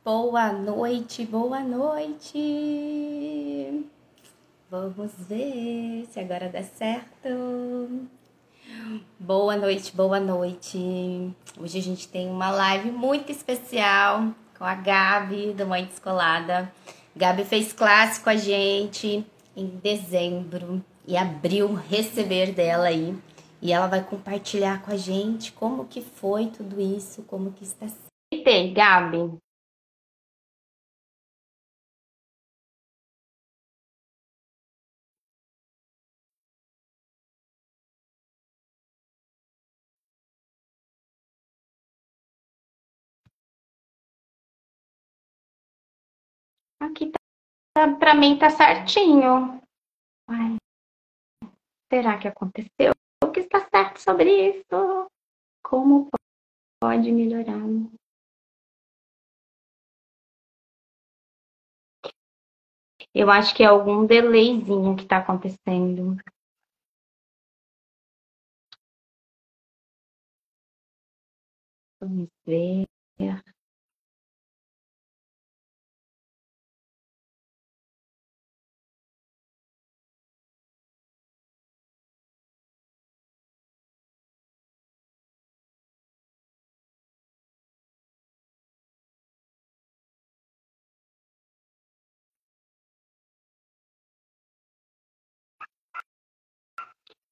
Boa noite, boa noite. Vamos ver se agora dá certo. Boa noite, boa noite. Hoje a gente tem uma live muito especial com a Gabi, do Mãe Descolada. Gabi fez classe com a gente em dezembro e abriu o receber dela aí. E ela vai compartilhar com a gente como que foi tudo isso, como que está sendo. E tem, Gabi? Aqui pra mim tá certinho. Ai, será que aconteceu? O que está certo sobre isso? Como pode melhorar? Eu acho que é algum delayzinho que tá acontecendo. Vamos ver.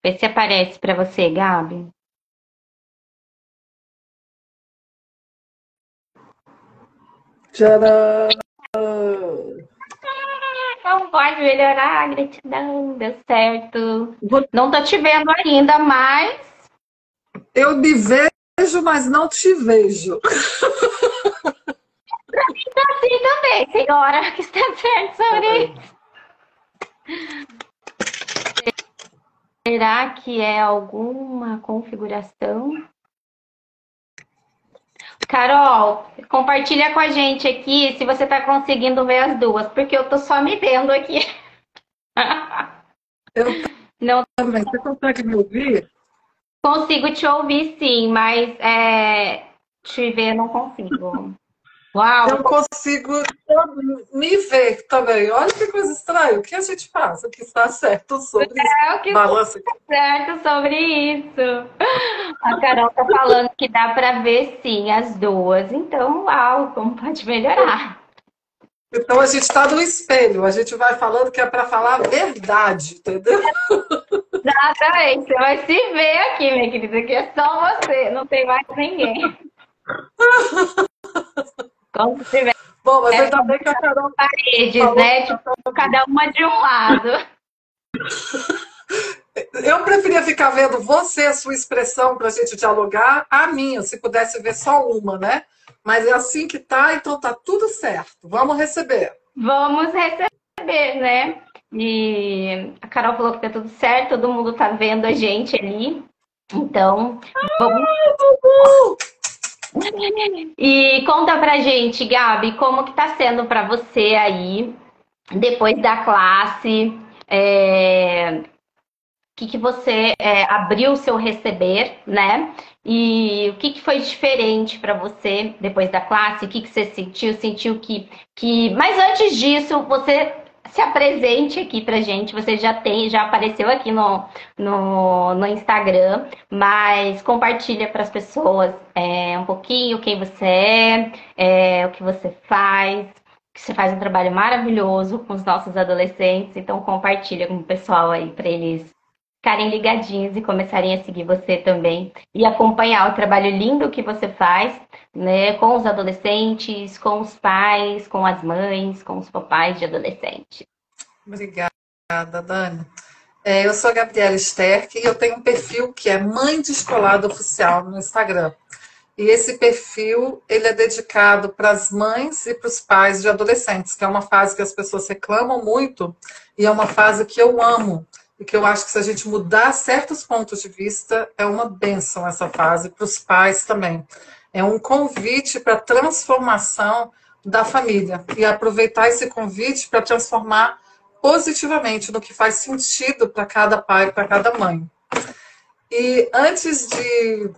Vê se aparece para você, Gabi. Tcharam! Não pode melhorar, gratidão, deu certo. Não tô te vendo ainda, mas Eu me vejo, mas não te vejo. assim também, senhora, que está certo sobre isso. Será que é alguma configuração? Carol, compartilha com a gente aqui se você tá conseguindo ver as duas, porque eu tô só me vendo aqui. Eu Não também. Você consegue me ouvir? consigo te ouvir, sim, mas te ver não consigo. Eu Uau, consigo me ver também. Olha que coisa estranha. O que a gente faz? O que está certo sobre isso? é o que está Balança aqui. certo sobre isso. A Carol tá falando que dá para ver, sim, as duas. Então, uau, como pode melhorar? Então a gente está no espelho. A gente vai falando que é para falar a verdade, entendeu? Exatamente, você vai se ver aqui, minha querida, que é só você, não tem mais ninguém. Como se tivesse Bom, mas ainda bem que a Carol paredes, falou. né? Tipo, cada uma de um lado. Eu preferia ficar vendo você, a sua expressão, para a gente dialogar, a minha, se pudesse ver só uma, né? Mas é assim que tá, então tá tudo certo. Vamos receber. Vamos receber, né? E a Carol falou que tá tudo certo, todo mundo tá vendo a gente ali. Então, vamos. E conta pra gente, Gabi, como que tá sendo pra você aí, depois da classe? Que você abriu o seu receber, né? E o que foi diferente para você depois da classe? O que você sentiu? Sentiu que... Mas antes disso, você se apresente aqui pra gente. Você já apareceu aqui no Instagram, mas compartilha para as pessoas um pouquinho quem você o que você faz. Que você faz um trabalho maravilhoso com os nossos adolescentes, então compartilha com o pessoal aí para eles ficarem ligadinhos e começarem a seguir você também e acompanhar o trabalho lindo que você faz, né, com os adolescentes, com os pais, com as mães, com os papais de adolescente. Obrigada, Dani. Eu sou a Gabriela Sterck e eu tenho um perfil que é Mãe Descolada Oficial no Instagram. E esse perfil ele é dedicado para as mães e para os pais de adolescentes, que é uma fase que as pessoas reclamam muito e é uma fase que eu amo. E que eu acho que se a gente mudar certos pontos de vista, é uma bênção essa fase para os pais também. É um convite para a transformação da família e aproveitar esse convite para transformar positivamente no que faz sentido para cada pai, para cada mãe. E antes de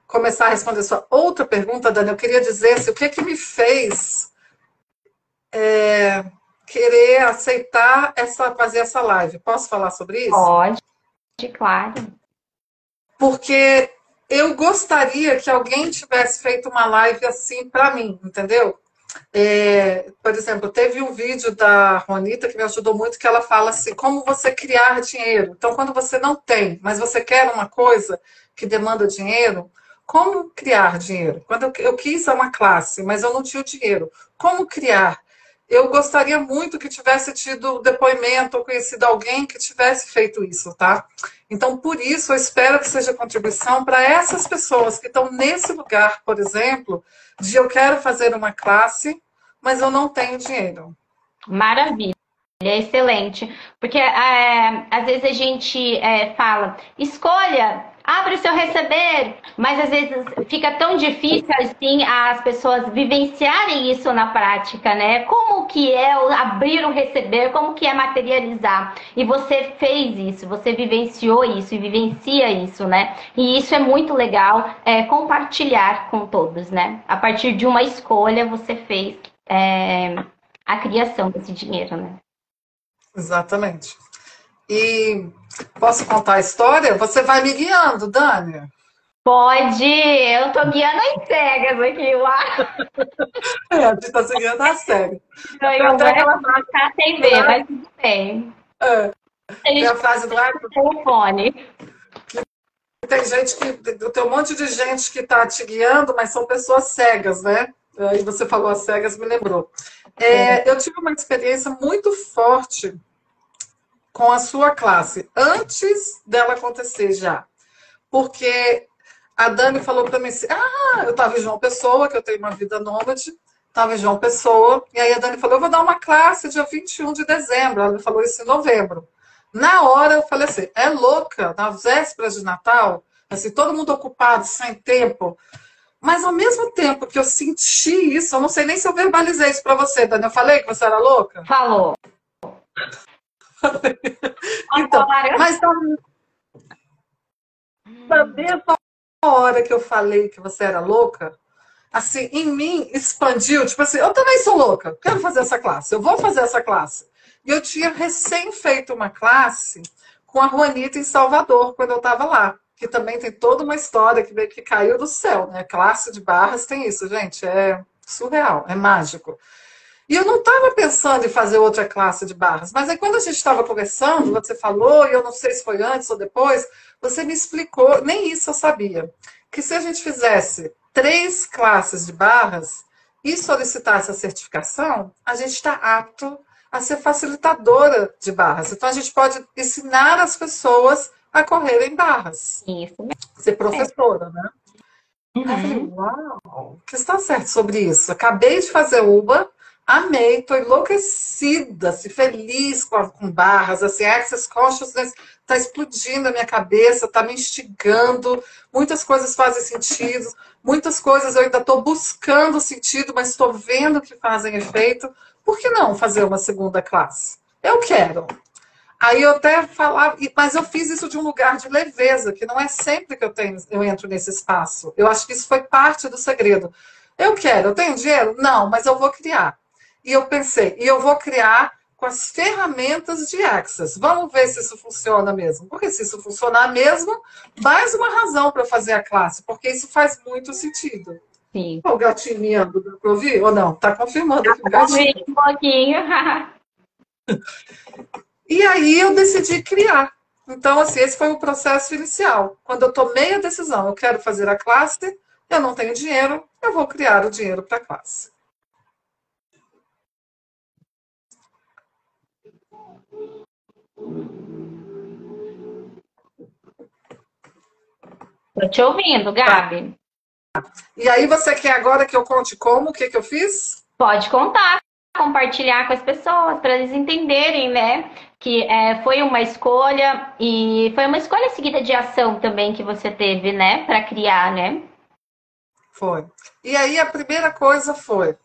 começar a responder sua outra pergunta, Dani, eu queria dizer assim, o que é que me fez querer aceitar fazer essa live. Posso falar sobre isso? Pode, claro. Porque eu gostaria que alguém tivesse feito uma live assim para mim, entendeu? Por exemplo, teve um vídeo da Ronita que me ajudou muito, que ela fala assim, como você criar dinheiro. Então, quando você não tem, mas você quer uma coisa que demanda dinheiro, como criar dinheiro? Quando eu quis uma classe, mas eu não tinha o dinheiro, como criar? Eu gostaria muito que tivesse tido depoimento ou conhecido alguém que tivesse feito isso, tá? Então, por isso, eu espero que seja contribuição para essas pessoas que estão nesse lugar, por exemplo, de eu quero fazer uma classe, mas eu não tenho dinheiro. Maravilha. É excelente, porque às vezes a gente fala, escolha, abre o seu receber, mas às vezes fica tão difícil assim as pessoas vivenciarem isso na prática, né? Como que é abrir o receber, como que é materializar? E você fez isso, você vivenciou isso e vivencia isso, né? E isso é muito legal, compartilhar com todos, né? A partir de uma escolha você fez a criação desse dinheiro, né? Exatamente. E posso contar a história? Você vai me guiando, Dani? Pode, eu tô guiando as cegas aqui, lá. A gente está seguindo a série. Tem Eu até vai aquela frase ficar sem do ver, ar, mas tudo bem. A tem gente a frase do ar, tem telefone. tem gente que tem um monte de gente que está te guiando, mas são pessoas cegas, né? Aí você falou as cegas, me lembrou. Eu tive uma experiência muito forte com a sua classe, antes dela acontecer já. Porque a Dani falou para mim assim: eu estava em João Pessoa, que eu tenho uma vida nômade, estava em João Pessoa, e aí a Dani falou: eu vou dar uma classe dia 21 de dezembro. Ela me falou isso em novembro. Na hora eu falei assim: é louca, nas vésperas de Natal, assim, todo mundo ocupado, sem tempo. Mas ao mesmo tempo que eu senti isso, eu não sei nem se eu verbalizei isso para você, Dani. Eu falei que você era louca? Falou. Então, Agora, mas na mesma hora que eu falei que você era louca, assim, em mim expandiu, tipo assim, eu também sou louca, quero fazer essa classe, eu vou fazer essa classe. E eu tinha recém feito uma classe com a Juanita em Salvador, quando eu estava lá, que também tem toda uma história que meio que caiu do céu, né? Classe de barras tem isso, gente, é surreal, é mágico. E eu não estava pensando em fazer outra classe de barras, mas aí quando a gente estava conversando, você falou, e eu não sei se foi antes ou depois, você me explicou, nem isso eu sabia, que se a gente fizesse 3 classes de barras e solicitasse a certificação, a gente está apto a ser facilitadora de barras. Então a gente pode ensinar as pessoas a correrem barras, isso mesmo. ser professora, né? Aí eu falei, Uhum. uau, que está certo sobre isso. Acabei de fazer uva, amei, estou enlouquecida, assim, feliz com barras, assim, Access Consciousness está explodindo a minha cabeça, está me instigando, muitas coisas fazem sentido, muitas coisas eu ainda estou buscando sentido, mas estou vendo que fazem efeito. Por que não fazer uma segunda classe? Eu quero. Aí eu até falava, mas eu fiz isso de um lugar de leveza, que não é sempre que eu entro nesse espaço. Eu acho que isso foi parte do segredo. Eu quero, eu tenho dinheiro? Não, mas eu vou criar. E eu pensei, e eu vou criar com as ferramentas de Access. Vamos ver se isso funciona mesmo. Porque se isso funcionar mesmo, mais uma razão para fazer a classe, porque isso faz muito sentido. Sim. O gatinho miando, dá para ouvir? Ou não? Está confirmando aqui o gatinho. Um pouquinho. E aí eu decidi criar. Então, assim, esse foi o processo inicial. Quando eu tomei a decisão, eu quero fazer a classe, eu não tenho dinheiro, eu vou criar o dinheiro para a classe. Tô te ouvindo, Tá. Gabi. E aí você quer agora que eu conte como, o que, que eu fiz? Pode contar, compartilhar com as pessoas para eles entenderem, né? Que foi uma escolha e foi uma escolha seguida de ação também que você teve, né? Para criar, né? Foi. E aí a primeira coisa foi,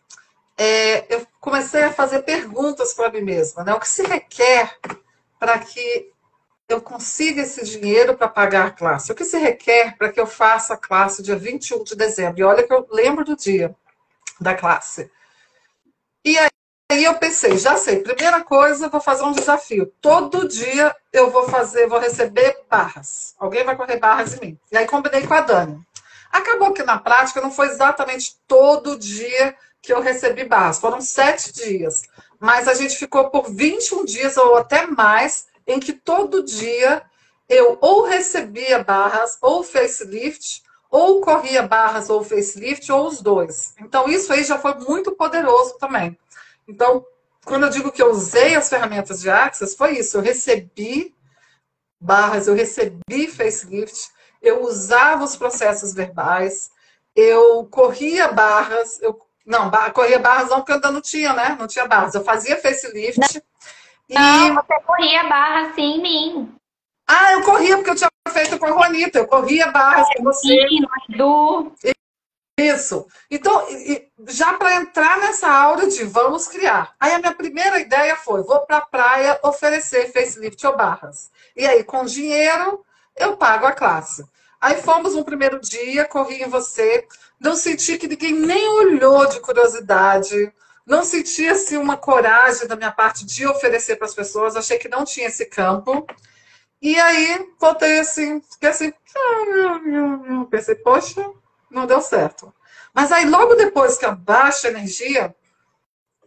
eu comecei a fazer perguntas para mim mesma, né? O que se requer para que eu consiga esse dinheiro para pagar a classe? O que se requer para que eu faça a classe dia 21 de dezembro? E olha que eu lembro do dia da classe. E aí eu pensei, já sei, primeira coisa, vou fazer um desafio. Todo dia eu vou receber barras. Alguém vai correr barras em mim. E aí combinei com a Dani. Acabou que na prática não foi exatamente todo dia que eu recebi barras. Foram 7 dias. Mas a gente ficou por 21 dias ou até mais, em que todo dia eu ou recebia barras ou facelift, ou corria barras ou facelift, ou os dois. Então isso aí já foi muito poderoso também. Então, quando eu digo que eu usei as ferramentas de Access, foi isso. Eu recebi barras, eu recebi facelift, eu usava os processos verbais, eu corria barras, corria barras não, porque eu ainda não tinha, né? Não tinha barras. Eu fazia facelift. Não, você corria barra assim em mim. Ah, eu corria porque eu tinha feito com a Juanita, eu corria barras com você. Do... Isso. Então, já para entrar nessa aura de vamos criar. Aí a minha primeira ideia foi, vou para a praia oferecer facelift ou barras. E aí, com dinheiro, eu pago a classe. Aí fomos um primeiro dia, corri em você, não senti que ninguém nem olhou de curiosidade, não senti assim uma coragem da minha parte de oferecer para as pessoas, achei que não tinha esse campo. E aí, voltei assim, fiquei assim, pensei, poxa, não deu certo. Mas aí, logo depois que a baixa energia,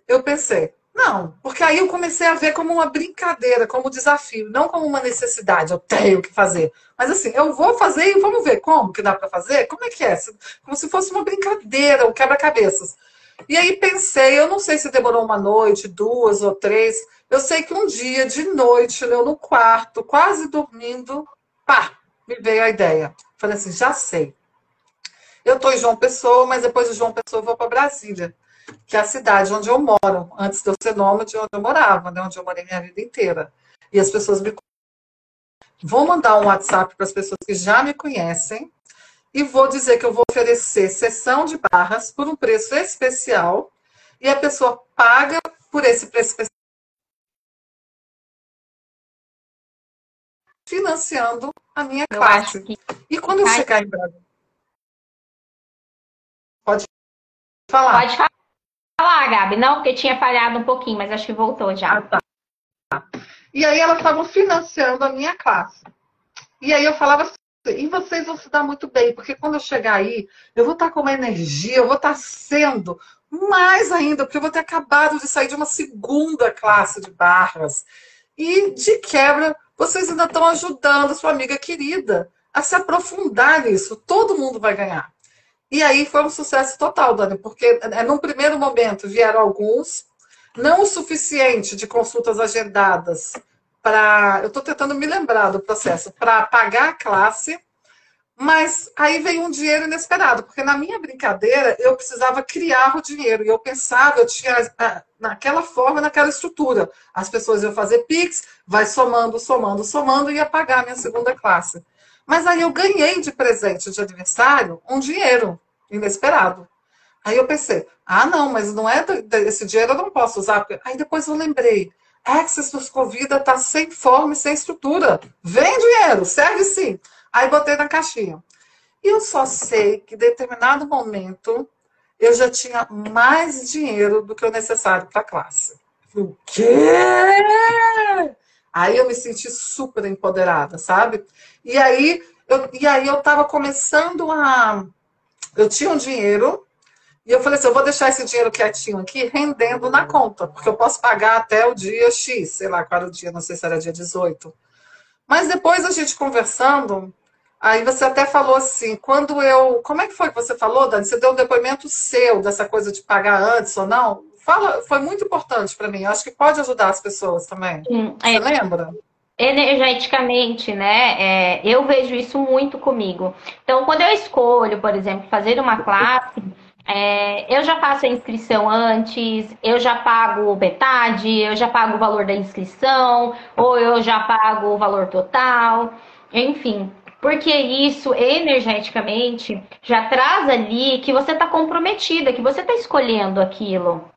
eu pensei, não, porque aí eu comecei a ver como uma brincadeira, como um desafio, não como uma necessidade, eu tenho que fazer. Mas assim, eu vou fazer e vamos ver como que dá para fazer? Como é que é? Como se fosse uma brincadeira, um quebra-cabeças. E aí pensei, eu não sei se demorou uma noite, 2 ou 3, eu sei que um dia, de noite, eu no quarto, quase dormindo, pá, me veio a ideia. Falei assim, já sei. Eu estou em João Pessoa, mas depois de João Pessoa eu vou para Brasília, que é a cidade onde eu moro, antes de eu ser nômade, onde eu morava, né, onde eu morei minha vida inteira. E as pessoas me... Vou mandar um WhatsApp para as pessoas que já me conhecem e vou dizer que eu vou oferecer sessão de barras por um preço especial e a pessoa paga por esse preço especial, financiando a minha classe. Que... E quando eu chegar em Brasília... Pode falar. Pode falar, Gabi. Não, porque tinha falhado um pouquinho, mas acho que voltou já. Ah, tá. E aí elas estavam financiando a minha classe. E aí eu falava assim, e vocês vão se dar muito bem, porque quando eu chegar aí, eu vou estar com uma energia, eu vou estar sendo mais ainda, porque eu vou ter acabado de sair de uma segunda classe de barras. E, de quebra, vocês ainda estão ajudando sua amiga querida a se aprofundar nisso. Todo mundo vai ganhar. E aí foi um sucesso total, Dani, porque num primeiro momento vieram alguns, não o suficiente de consultas agendadas para... Eu estou tentando me lembrar do processo, para pagar a classe, mas aí veio um dinheiro inesperado, porque na minha brincadeira eu precisava criar o dinheiro, e eu pensava, eu tinha naquela forma, naquela estrutura. As pessoas iam fazer Pix, vai somando, somando, somando, e ia pagar a minha segunda classe. Mas aí eu ganhei de presente de aniversário um dinheiro inesperado. Aí eu pensei, não, mas não é esse dinheiro eu não posso usar. Aí depois eu lembrei, Access nos convida, tá sem forma e sem estrutura. Vem dinheiro, serve sim. Aí botei na caixinha. E eu só sei que em determinado momento eu já tinha mais dinheiro do que o necessário para a classe. O quê? Aí eu me senti super empoderada, sabe? E aí eu estava começando a... Eu tinha um dinheiro e eu falei assim, eu vou deixar esse dinheiro quietinho aqui, rendendo na conta, porque eu posso pagar até o dia X, sei lá qual era o dia, não sei se era dia 18. Mas depois a gente conversando, aí você até falou assim, quando eu... Como é que foi que você falou, Dani? Você deu um depoimento seu dessa coisa de pagar antes ou não? Fala, foi muito importante para mim. Eu acho que pode ajudar as pessoas também. Você lembra? Energeticamente, né? Eu vejo isso muito comigo. Então, quando eu escolho, por exemplo, fazer uma classe, eu já faço a inscrição antes, eu já pago metade, eu já pago o valor da inscrição, ou eu já pago o valor total, enfim. Porque isso, energeticamente, já traz ali que você está comprometida, que você está escolhendo aquilo,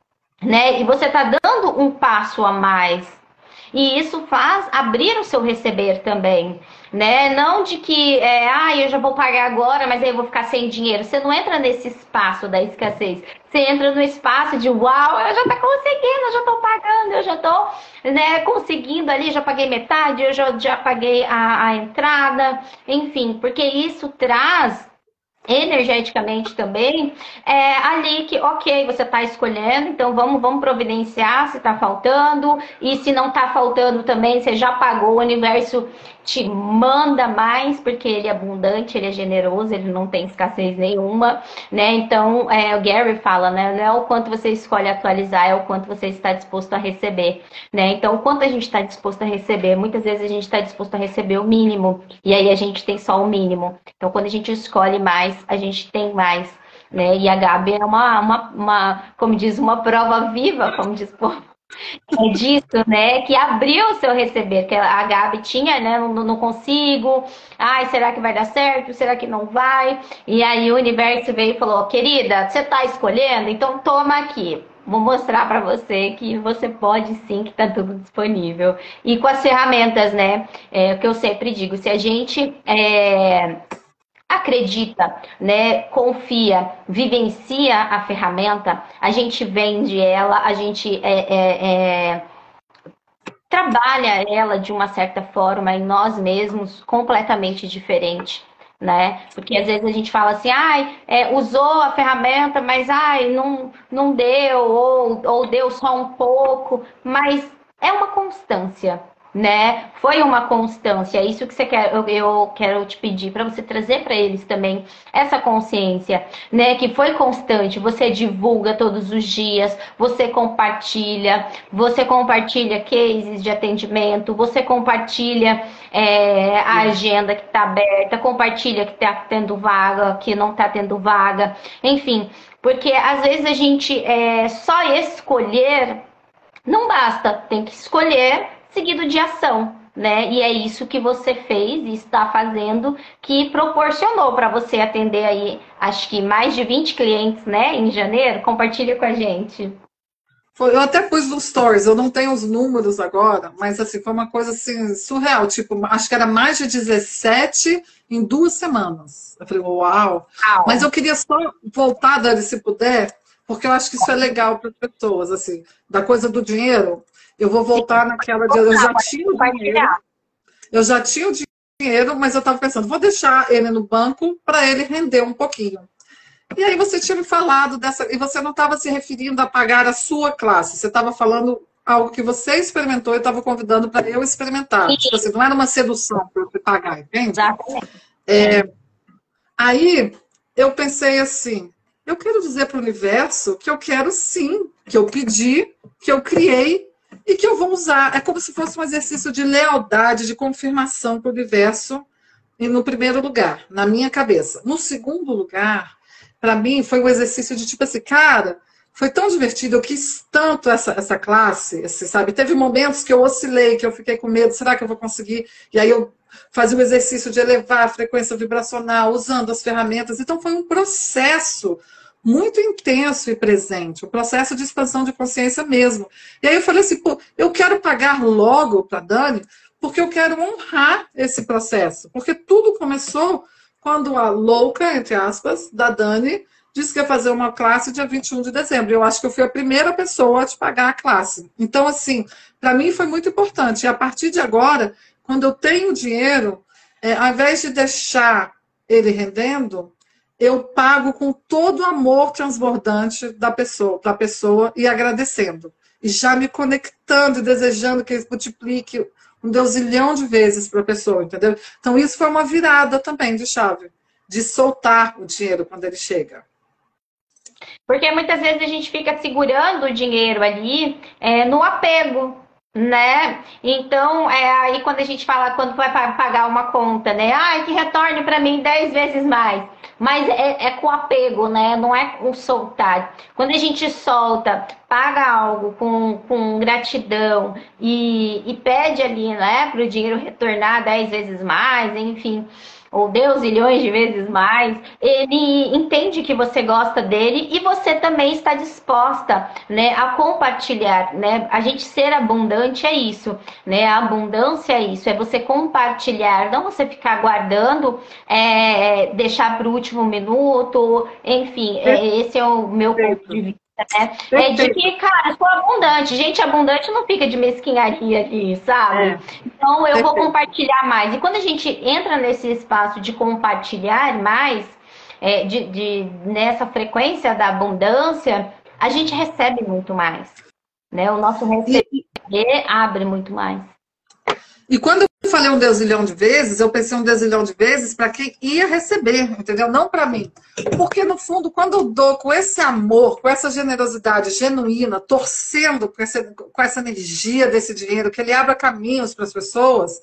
né? E você está dando um passo a mais. E isso faz abrir o seu receber também, né? Não de que, eu já vou pagar agora, mas aí eu vou ficar sem dinheiro. Você não entra nesse espaço da escassez. Você entra no espaço de, uau, eu já tô conseguindo, eu já tô pagando, eu já tô, né, conseguindo ali, já paguei metade, eu já paguei a entrada, enfim, porque isso traz energeticamente também, ali que, ok, você está escolhendo, então vamos providenciar se está faltando, e se não está faltando também, você já pagou, o universo te manda mais, porque ele é abundante, ele é generoso, ele não tem escassez nenhuma, né? Então, o Gary fala, né? Não é o quanto você escolhe atualizar, é o quanto você está disposto a receber, né? Então, o quanto a gente está disposto a receber, muitas vezes a gente está disposto a receber o mínimo, e aí a gente tem só o mínimo. Então, quando a gente escolhe mais, a gente tem mais, né? E a Gabi é como diz, uma prova viva, como diz o povo, disso, né? Que abriu o seu receber, que a Gabi tinha, né? Não consigo. Ai, será que vai dar certo? Será que não vai? E aí o universo veio e falou: querida, você tá escolhendo? Então toma aqui. Vou mostrar para você que você pode sim, que tá tudo disponível. E com as ferramentas, né? O que eu sempre digo, se a gente acredita, né, confia, vivencia a ferramenta, a gente vende ela, a gente trabalha ela de uma certa forma em nós mesmos completamente diferente, né? Porque às vezes a gente fala assim, usou a ferramenta, mas não deu, ou deu só um pouco, mas é uma constância, né? Foi uma constância. É isso que você quer, eu quero te pedir para você trazer para eles também essa consciência, né? Que foi constante. Você divulga todos os dias, você compartilha cases de atendimento, você compartilha a agenda que está aberta, compartilha que está tendo vaga, que não está tendo vaga, enfim, porque às vezes a gente só escolher não basta, tem que escolher seguido de ação, né? E é isso que você fez e está fazendo, que proporcionou para você atender aí, acho que mais de 20 clientes, né, em janeiro. Compartilha com a gente. Eu até pus nos stories, eu não tenho os números agora, mas assim, foi uma coisa assim, surreal. Tipo, acho que era mais de 17 em 2 semanas. Eu falei, uau! Mas eu queria só voltar, Dani, se puder, porque eu acho que isso é legal para as pessoas, assim, da coisa do dinheiro. Eu vou voltar naquela de. Eu já tinha o dinheiro, mas eu estava pensando, vou deixar ele no banco para ele render um pouquinho. E aí você tinha me falado dessa, e você não estava se referindo a pagar a sua classe, você estava falando algo que você experimentou e estava convidando para eu experimentar. Tipo assim, não era uma sedução para eu pagar, entende? Exatamente. Aí eu pensei assim, eu quero dizer para o universo que eu quero sim, que eu pedi, que eu criei e que eu vou usar. É como se fosse um exercício de lealdade, de confirmação para o universo, e no primeiro lugar, na minha cabeça. No segundo lugar, para mim, foi um exercício de tipo assim, cara, foi tão divertido, eu quis tanto essa classe, sabe? Teve momentos que eu oscilei, que eu fiquei com medo, será que eu vou conseguir? E aí eu fazia o exercício de elevar a frequência vibracional, usando as ferramentas. Então foi um processo muito intenso e presente, um processo de expansão de consciência mesmo. E aí eu falei assim, pô, eu quero pagar logo para Dani, porque eu quero honrar esse processo. Porque tudo começou quando a louca, entre aspas, da Dani, disse que ia fazer uma classe dia 21 de dezembro. Eu acho que eu fui a primeira pessoa a te pagar a classe. Então, assim, para mim foi muito importante. E a partir de agora, quando eu tenho dinheiro, ao invés de deixar ele rendendo, eu pago com todo o amor transbordante da pessoa, para a pessoa, e agradecendo. E já me conectando e desejando que ele multiplique um deusilhão de vezes para a pessoa, entendeu? Então, isso foi uma virada também de chave, de soltar o dinheiro quando ele chega. Porque muitas vezes a gente fica segurando o dinheiro ali no apego, né? Então, aí quando a gente fala, quando vai pagar uma conta, né? Que retorne para mim 10 vezes mais. Mas é com apego, né? Não é com soltar. Quando a gente solta, paga algo com gratidão e pede ali, né? Para o dinheiro retornar 10 vezes mais, enfim. ou Deus zilhões de vezes mais, ele entende que você gosta dele e você também está disposta, né, a compartilhar, né? A gente ser abundante é isso, né? A abundância é isso, é você compartilhar, não você ficar guardando, deixar para o último minuto, enfim, esse é o meu ponto de vista. De que, cara, eu sou abundante. Gente abundante não fica de mesquinharia ali, sabe? Então eu vou compartilhar mais. E quando a gente entra nesse espaço de compartilhar mais, nessa frequência da abundância, a gente recebe muito mais. Né? O nosso receber abre muito mais. E quando eu falei um dezilhão de vezes, eu pensei um dezilhão de vezes para quem ia receber, entendeu? Não para mim. Porque, no fundo, quando eu dou com esse amor, com essa generosidade genuína, torcendo com essa energia desse dinheiro, que ele abra caminhos para as pessoas,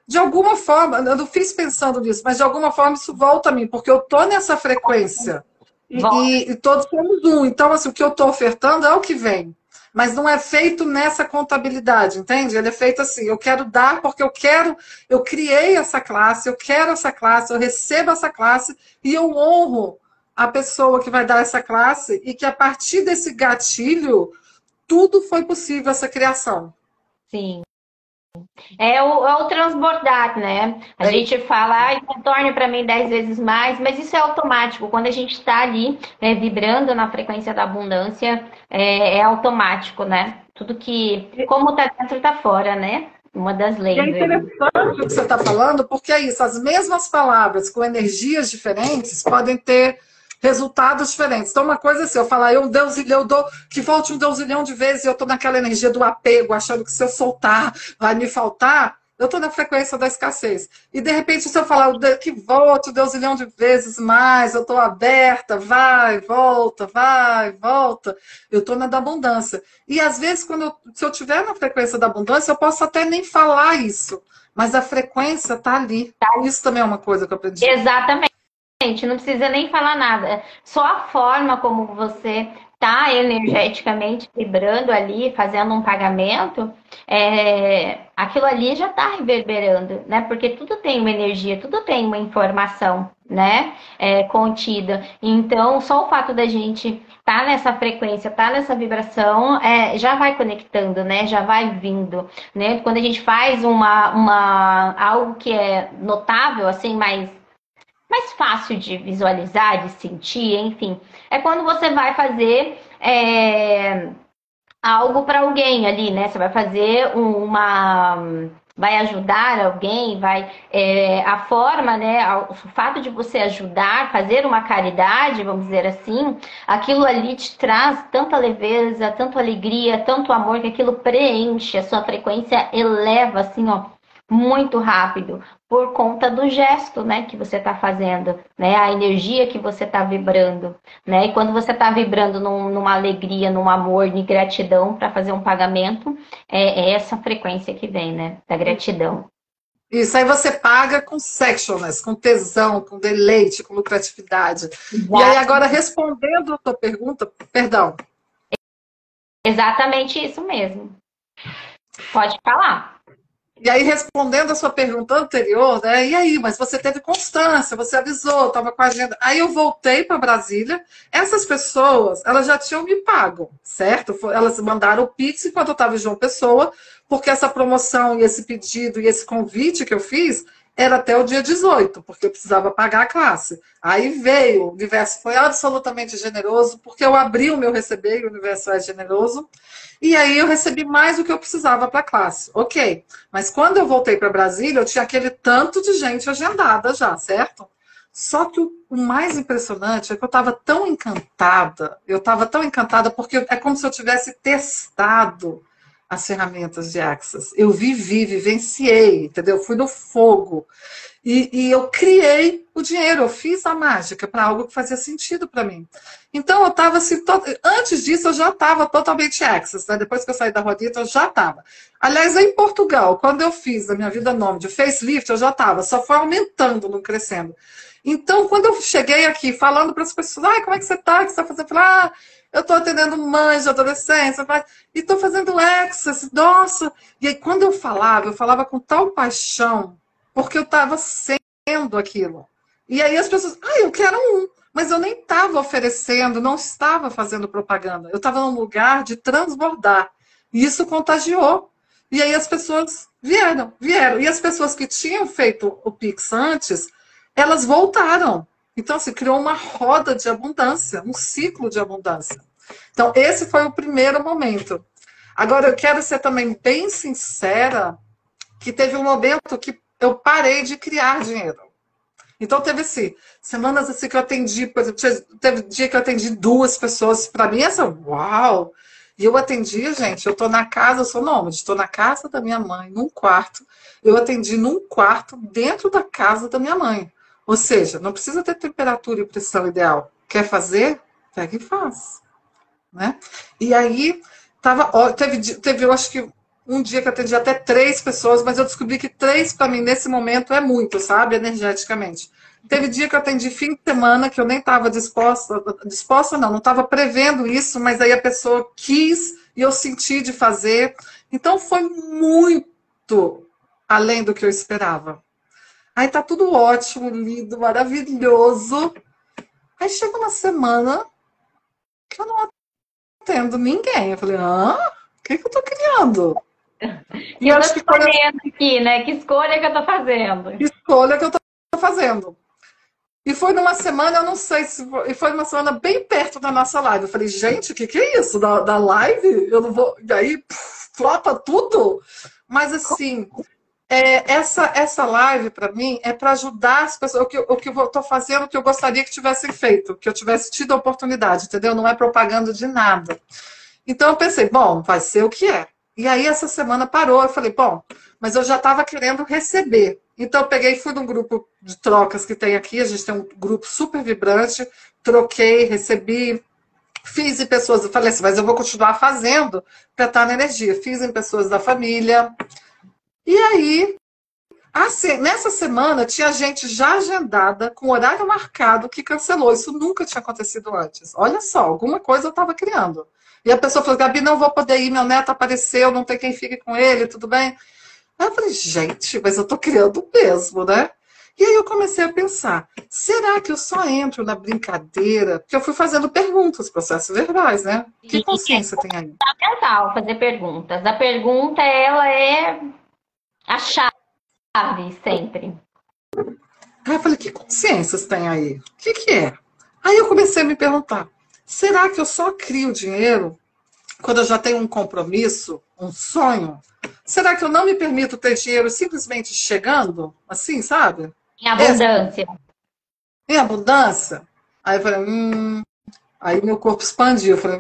de alguma forma, eu não fiz pensando nisso, mas de alguma forma isso volta a mim, porque eu tô nessa frequência. E todos somos um. Então, assim, o que eu estou ofertando é o que vem. Mas não é feito nessa contabilidade, entende? Ele é feito assim, eu quero dar porque eu criei essa classe, eu quero essa classe, eu recebo essa classe e eu honro a pessoa que vai dar essa classe e que a partir desse gatilho, tudo foi possível, essa criação. Sim. É o transbordar, né? A gente fala, retorne para mim 10 vezes mais, mas isso é automático. Quando a gente está ali, né, vibrando na frequência da abundância, é automático, né? Tudo que, como está dentro, está fora, né? Uma das leis. É interessante o que você está falando, porque é isso, as mesmas palavras com energias diferentes podem ter resultados diferentes. Então, uma coisa é assim, eu falar, eu dou, que volte um deusilhão de vezes e eu estou naquela energia do apego, achando que se eu soltar vai me faltar, eu estou na frequência da escassez. E, de repente, se eu falar que volte um deusilhão de vezes mais, eu estou aberta, vai, volta, eu estou na da abundância. E, às vezes, se eu estiver na frequência da abundância, eu posso até nem falar isso, mas a frequência está ali. Isso também é uma coisa que eu aprendi. Exatamente. Não precisa nem falar nada. Só a forma como você está energeticamente vibrando ali, fazendo um pagamento, aquilo ali já está reverberando, né? Porque tudo tem uma energia, tudo tem uma informação, né? Contida. Então, só o fato da gente estar nessa frequência, estar nessa vibração, já vai conectando, né? Já vai vindo, né? Quando a gente faz algo que é notável, assim, mais fácil de visualizar, de sentir, enfim. É quando você vai fazer algo para alguém ali, né? Você vai fazer vai ajudar alguém, a forma, né? O fato de você ajudar, fazer uma caridade, vamos dizer assim, aquilo ali te traz tanta leveza, tanta alegria, tanto amor, que aquilo preenche, a sua frequência eleva, assim, ó, muito rápido, por conta do gesto, né, que você está fazendo, né, a energia que você está vibrando, né, e quando você está vibrando numa alegria, num amor, em gratidão para fazer um pagamento, é essa frequência que vem, né, da gratidão. Isso, aí você paga com sexualness, com tesão, com deleite, com lucratividade. Exato. E aí agora, respondendo a tua pergunta, perdão. Exatamente isso mesmo. Pode falar. E aí, respondendo a sua pergunta anterior, né? E aí, mas você teve constância, você avisou, estava com a agenda. Aí eu voltei para Brasília. Essas pessoas, elas já tinham me pago, certo? Elas mandaram o Pix enquanto eu estava em João Pessoa, porque essa promoção e esse pedido e esse convite que eu fiz era até o dia 18, porque eu precisava pagar a classe. Aí veio, o universo foi absolutamente generoso, porque eu abri o meu receber e o universo é generoso. E aí eu recebi mais do que eu precisava para a classe. Ok. Mas quando eu voltei para Brasília, eu tinha aquele tanto de gente agendada já, certo? Só que o mais impressionante é que eu estava tão encantada, porque é como se eu tivesse testado as ferramentas de Access. Eu vivenciei, entendeu? Fui no fogo. E eu criei o dinheiro, eu fiz a mágica para algo que fazia sentido para mim. Então, eu estava assim, antes disso, eu já estava totalmente Access, né? Depois que eu saí da Rodita, eu já estava. Aliás, em Portugal, quando eu fiz a minha vida nômade, o facelift, eu já estava, só foi aumentando, não crescendo. Então, quando eu cheguei aqui falando para as pessoas, como é que você está? O que você está fazendo? Eu falei, eu estou atendendo mães de adolescência, e estou fazendo Access, nossa. E aí, quando eu falava com tal paixão, porque eu estava sempre vendo aquilo. E aí as pessoas, eu quero um. Mas eu nem estava oferecendo, não estava fazendo propaganda. Eu estava num lugar de transbordar. E isso contagiou. E aí as pessoas vieram. E as pessoas que tinham feito o Pix antes, elas voltaram. Então, assim, criou uma roda de abundância, um ciclo de abundância. Então, esse foi o primeiro momento. Agora, eu quero ser também bem sincera, que teve um momento que eu parei de criar dinheiro. Então, teve assim, semanas assim que eu atendi, por exemplo, teve dia que eu atendi 2 pessoas. Para mim, essa, uau! E eu atendi, gente, eu tô na casa, eu sou nômade, estou na casa da minha mãe, num quarto. Eu atendi num quarto dentro da casa da minha mãe. Ou seja, não precisa ter temperatura e pressão ideal. Quer fazer? Pega e faz. Né? E aí, teve, eu acho que um dia que eu atendi até 3 pessoas, mas eu descobri que 3 para mim nesse momento é muito, sabe? Energeticamente. Teve dia que eu atendi fim de semana, que eu nem estava disposta não estava prevendo isso, mas aí a pessoa quis e eu senti de fazer. Então foi muito além do que eu esperava. Aí tá tudo ótimo, lindo, maravilhoso. Aí chega uma semana que eu não atendo ninguém. Eu falei, o que eu tô criando? E eu acho que foi aqui, né? Que escolha que eu tô fazendo? Que escolha que eu tô fazendo. E foi numa semana, eu não sei se foi, e foi numa semana bem perto da nossa live. Eu falei, gente, o que é isso? Da live? Eu não vou. E aí, flopa tudo. Mas assim, essa live, para mim, é para ajudar as pessoas. O que eu estou fazendo, o que eu gostaria que tivessem feito, que eu tivesse tido a oportunidade, entendeu? Não é propaganda de nada. Então eu pensei, bom, vai ser o que é. E aí essa semana parou, eu falei, bom, mas eu já estava querendo receber. Então eu peguei e fui num grupo de trocas que tem aqui, a gente tem um grupo super vibrante, troquei, recebi, fiz em pessoas, eu falei assim, mas eu vou continuar fazendo para estar na energia. Fiz em pessoas da família. E aí, assim, nessa semana tinha gente já agendada, com horário marcado, que cancelou. Isso nunca tinha acontecido antes. Olha só, alguma coisa eu estava criando. E a pessoa falou, Gabi, não vou poder ir, meu neto apareceu, não tem quem fique com ele, tudo bem? Aí eu falei, gente, mas eu tô criando mesmo, né? E aí eu comecei a pensar, será que eu só entro na brincadeira? Porque eu fui fazendo perguntas, processos verbais, né? Que consciência tem aí? É fundamental fazer perguntas. A pergunta, ela é a chave sempre. Aí eu falei, que consciências tem aí? O que é? Aí eu comecei a me perguntar, será que eu só crio dinheiro quando eu já tenho um compromisso, um sonho? Será que eu não me permito ter dinheiro simplesmente chegando? Assim, sabe? Em abundância. Em abundância? Aí eu falei, Aí meu corpo expandiu. Eu falei,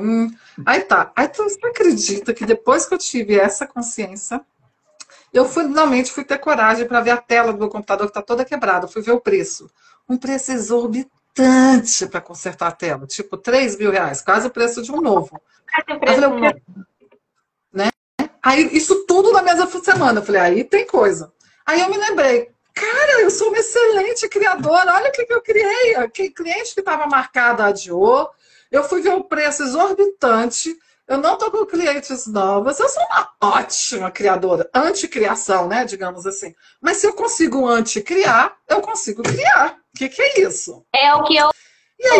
Aí tá. Aí você acredita que depois que eu tive essa consciência, eu finalmente fui ter coragem para ver a tela do meu computador que está toda quebrada. Eu fui ver o preço. Um preço exorbitante para consertar a tela. Tipo, R$ 3.000, quase o preço de um novo. Aí eu falei, o quê? Né? Aí isso tudo na mesma semana. Eu falei, aí tem coisa. Aí eu me lembrei, cara, eu sou uma excelente criadora. Olha o que eu criei. Aquele cliente que estava marcado adiou. Eu fui ver o preço exorbitante. Eu não estou com clientes novos. Eu sou uma ótima criadora. Anticriação, né? Digamos assim. Mas se eu consigo anticriar, eu consigo criar. O que é isso? É o que eu...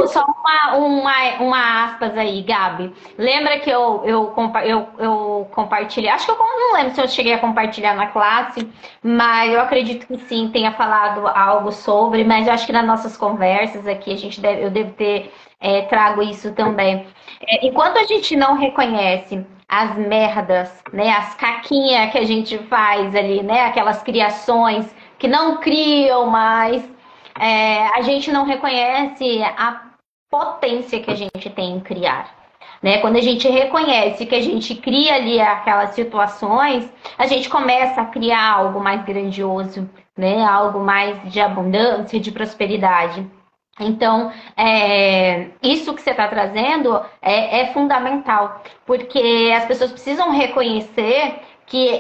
Só uma aspas aí, Gabi. Lembra que eu compartilhei? Acho que eu não lembro se eu cheguei a compartilhar na classe, mas eu acredito que sim, tenha falado algo sobre, mas eu acho que nas nossas conversas aqui eu devo ter trago isso também. Enquanto a gente não reconhece as merdas, né, as caquinhas que a gente faz ali, né, aquelas criações que não criam mais, a gente não reconhece a potência que a gente tem em criar. Né? Quando a gente reconhece que a gente cria ali aquelas situações, a gente começa a criar algo mais grandioso, né? Algo mais de abundância, de prosperidade. Então, isso que você está trazendo é fundamental, porque as pessoas precisam reconhecer que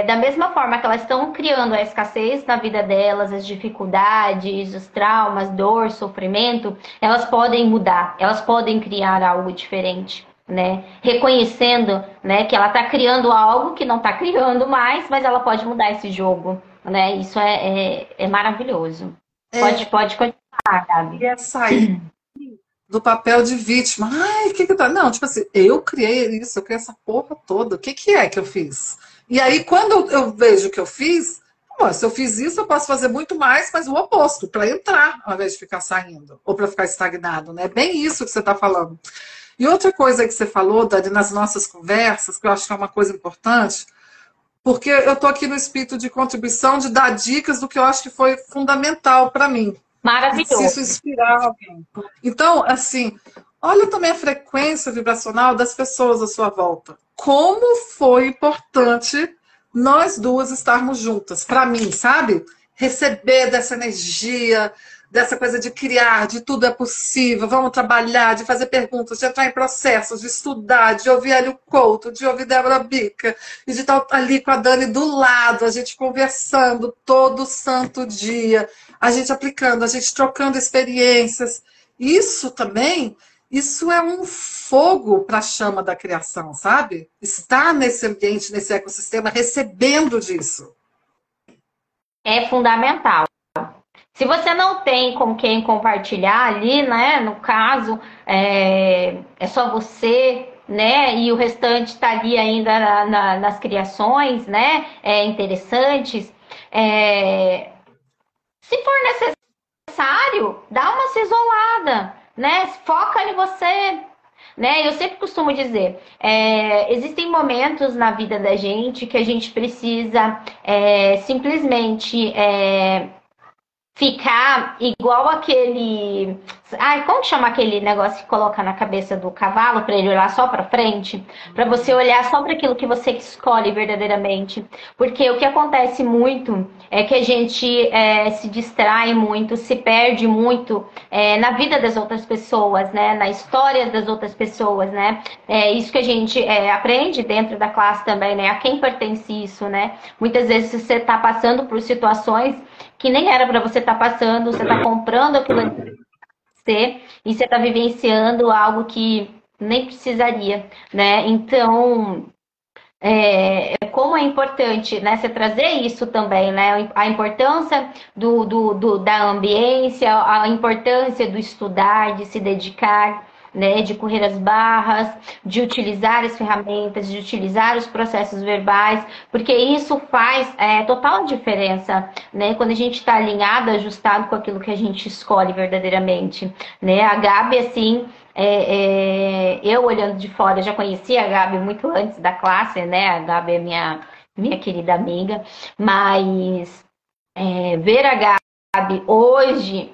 da mesma forma que elas estão criando a escassez na vida delas, as dificuldades, os traumas, dor, sofrimento, elas podem mudar, elas podem criar algo diferente, né? Reconhecendo, né, que ela está criando algo que não está criando mais, mas ela pode mudar esse jogo, né? Isso é maravilhoso. Pode continuar, Gabi. E é sair do papel de vítima. Ai, o que que tá? Não, tipo assim, eu criei isso, eu criei essa porra toda. O que que é que eu fiz? E aí, quando eu vejo o que eu fiz, pô, se eu fiz isso, eu posso fazer muito mais, mas o oposto, para entrar, ao invés de ficar saindo, ou para ficar estagnado, né? É bem isso que você está falando. E outra coisa que você falou, Dani, nas nossas conversas, que eu acho que é uma coisa importante, porque eu estou aqui no espírito de contribuição, de dar dicas do que eu acho que foi fundamental para mim. E se isso Maravilhoso. inspirar alguém. Então, assim, olha também a frequência vibracional das pessoas à sua volta. Como foi importante nós duas estarmos juntas, para mim, sabe? Receber dessa energia, dessa coisa de criar, de tudo é possível, vamos trabalhar, de fazer perguntas, de entrar em processos, de estudar, de ouvir Hélio Couto, de ouvir Débora Bica, e de estar ali com a Dani do lado, a gente conversando todo santo dia, a gente aplicando, a gente trocando experiências. Isso também, isso é um fogo para a chama da criação, sabe? Estar nesse ambiente, nesse ecossistema, recebendo disso. É fundamental. Se você não tem com quem compartilhar ali, né? No caso, é só você, né? E o restante está ali ainda nas criações, né? Interessantes. Se for necessário, dá uma se isolada, né? Foca em você. Né? Eu sempre costumo dizer, existem momentos na vida da gente que a gente precisa simplesmente ficar igual aquele. Ai, como que chama aquele negócio que coloca na cabeça do cavalo para ele olhar só para frente? Para você olhar só para aquilo que você escolhe verdadeiramente. Porque o que acontece muito é que a gente se distrai muito, se perde muito na vida das outras pessoas, né? Na história das outras pessoas, né? É isso que a gente aprende dentro da classe também, né? A quem pertence isso, né? Muitas vezes você está passando por situações que nem era para você estar passando, você está comprando aquilo ali você e você está vivenciando algo que nem precisaria, né? Então, como é importante, né, você trazer isso também, né? A importância da ambiência, a importância do estudar, de se dedicar, né, de correr as barras, de utilizar as ferramentas, de utilizar os processos verbais, porque isso faz total diferença, né, quando a gente está alinhado, ajustado com aquilo que a gente escolhe verdadeiramente, né? A Gabi, assim, eu olhando de fora, já conhecia a Gabi muito antes da classe, né? A Gabi é minha querida amiga, mas ver a Gabi hoje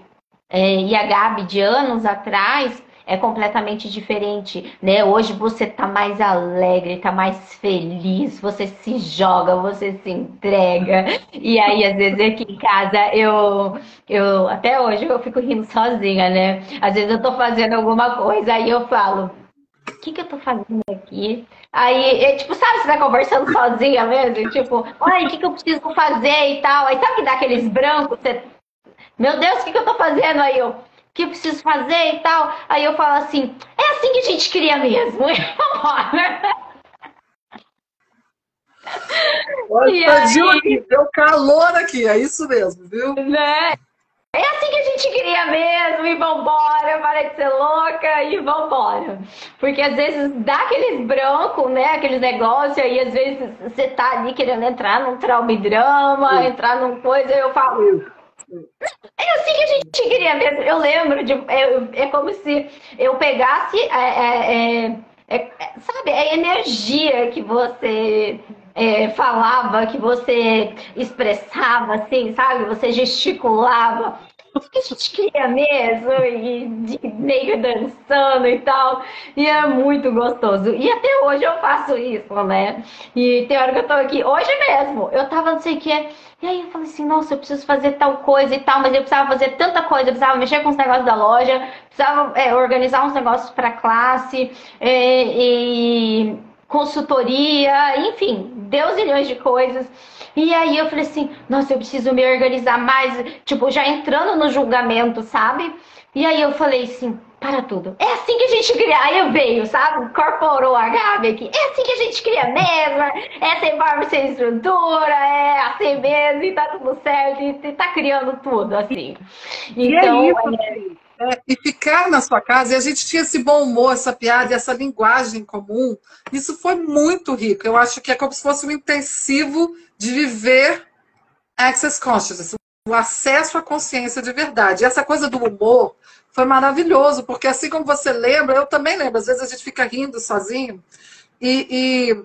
e a Gabi de anos atrás é completamente diferente, né? Hoje você tá mais alegre, tá mais feliz, você se joga, você se entrega. E aí, às vezes, aqui em casa, eu até hoje eu fico rindo sozinha, né? Às vezes eu tô fazendo alguma coisa, aí eu falo, o que eu tô fazendo aqui? Aí, tipo, sabe, você tá conversando sozinha mesmo? Tipo, ai, o que eu preciso fazer e tal? Aí sabe que dá aqueles brancos? Meu Deus, o que eu tô fazendo? Aí eu, o que eu preciso fazer e tal? Aí eu falo assim, é assim que a gente cria mesmo. Olha, E explodiu aí, aqui, deu calor aqui, é isso mesmo, viu? né? É assim que a gente queria mesmo, e vambora, para de ser louca, e vambora. Porque às vezes dá aqueles brancos, né, aqueles negócios, aí às vezes você tá ali querendo entrar num trauma e drama, entrar num coisa, e eu falo, é assim que a gente queria mesmo. Eu lembro de. É como se eu pegasse. Sabe, a energia que você falava, que você expressava, assim, sabe? Você gesticulava. O que a gente queria mesmo, e meio dançando e tal. E é muito gostoso. E até hoje eu faço isso, né? E tem hora que eu tô aqui, hoje mesmo, eu tava não sei o que. E aí eu falei assim, nossa, eu preciso fazer tal coisa e tal, mas eu precisava fazer tanta coisa, eu precisava mexer com os negócios da loja, precisava organizar uns negócios para classe, e consultoria, enfim, Deus milhões de coisas. E aí eu falei assim, nossa, eu preciso me organizar mais, tipo, já entrando no julgamento, sabe? E aí eu falei assim, para tudo. É assim que a gente cria. Aí eu veio, sabe? Incorporou a Gabi aqui. É assim que a gente cria mesmo. É sem forma, sem estrutura. É assim mesmo. E tá tudo certo. E tá criando tudo, assim. E é Então, isso, assim, e ficar na sua casa, e a gente tinha esse bom humor, essa piada, e essa linguagem comum, isso foi muito rico. Eu acho que é como se fosse um intensivo de viver Access Consciousness, o acesso à consciência de verdade. E essa coisa do humor foi maravilhoso, porque assim como você lembra, eu também lembro. Às vezes a gente fica rindo sozinho. E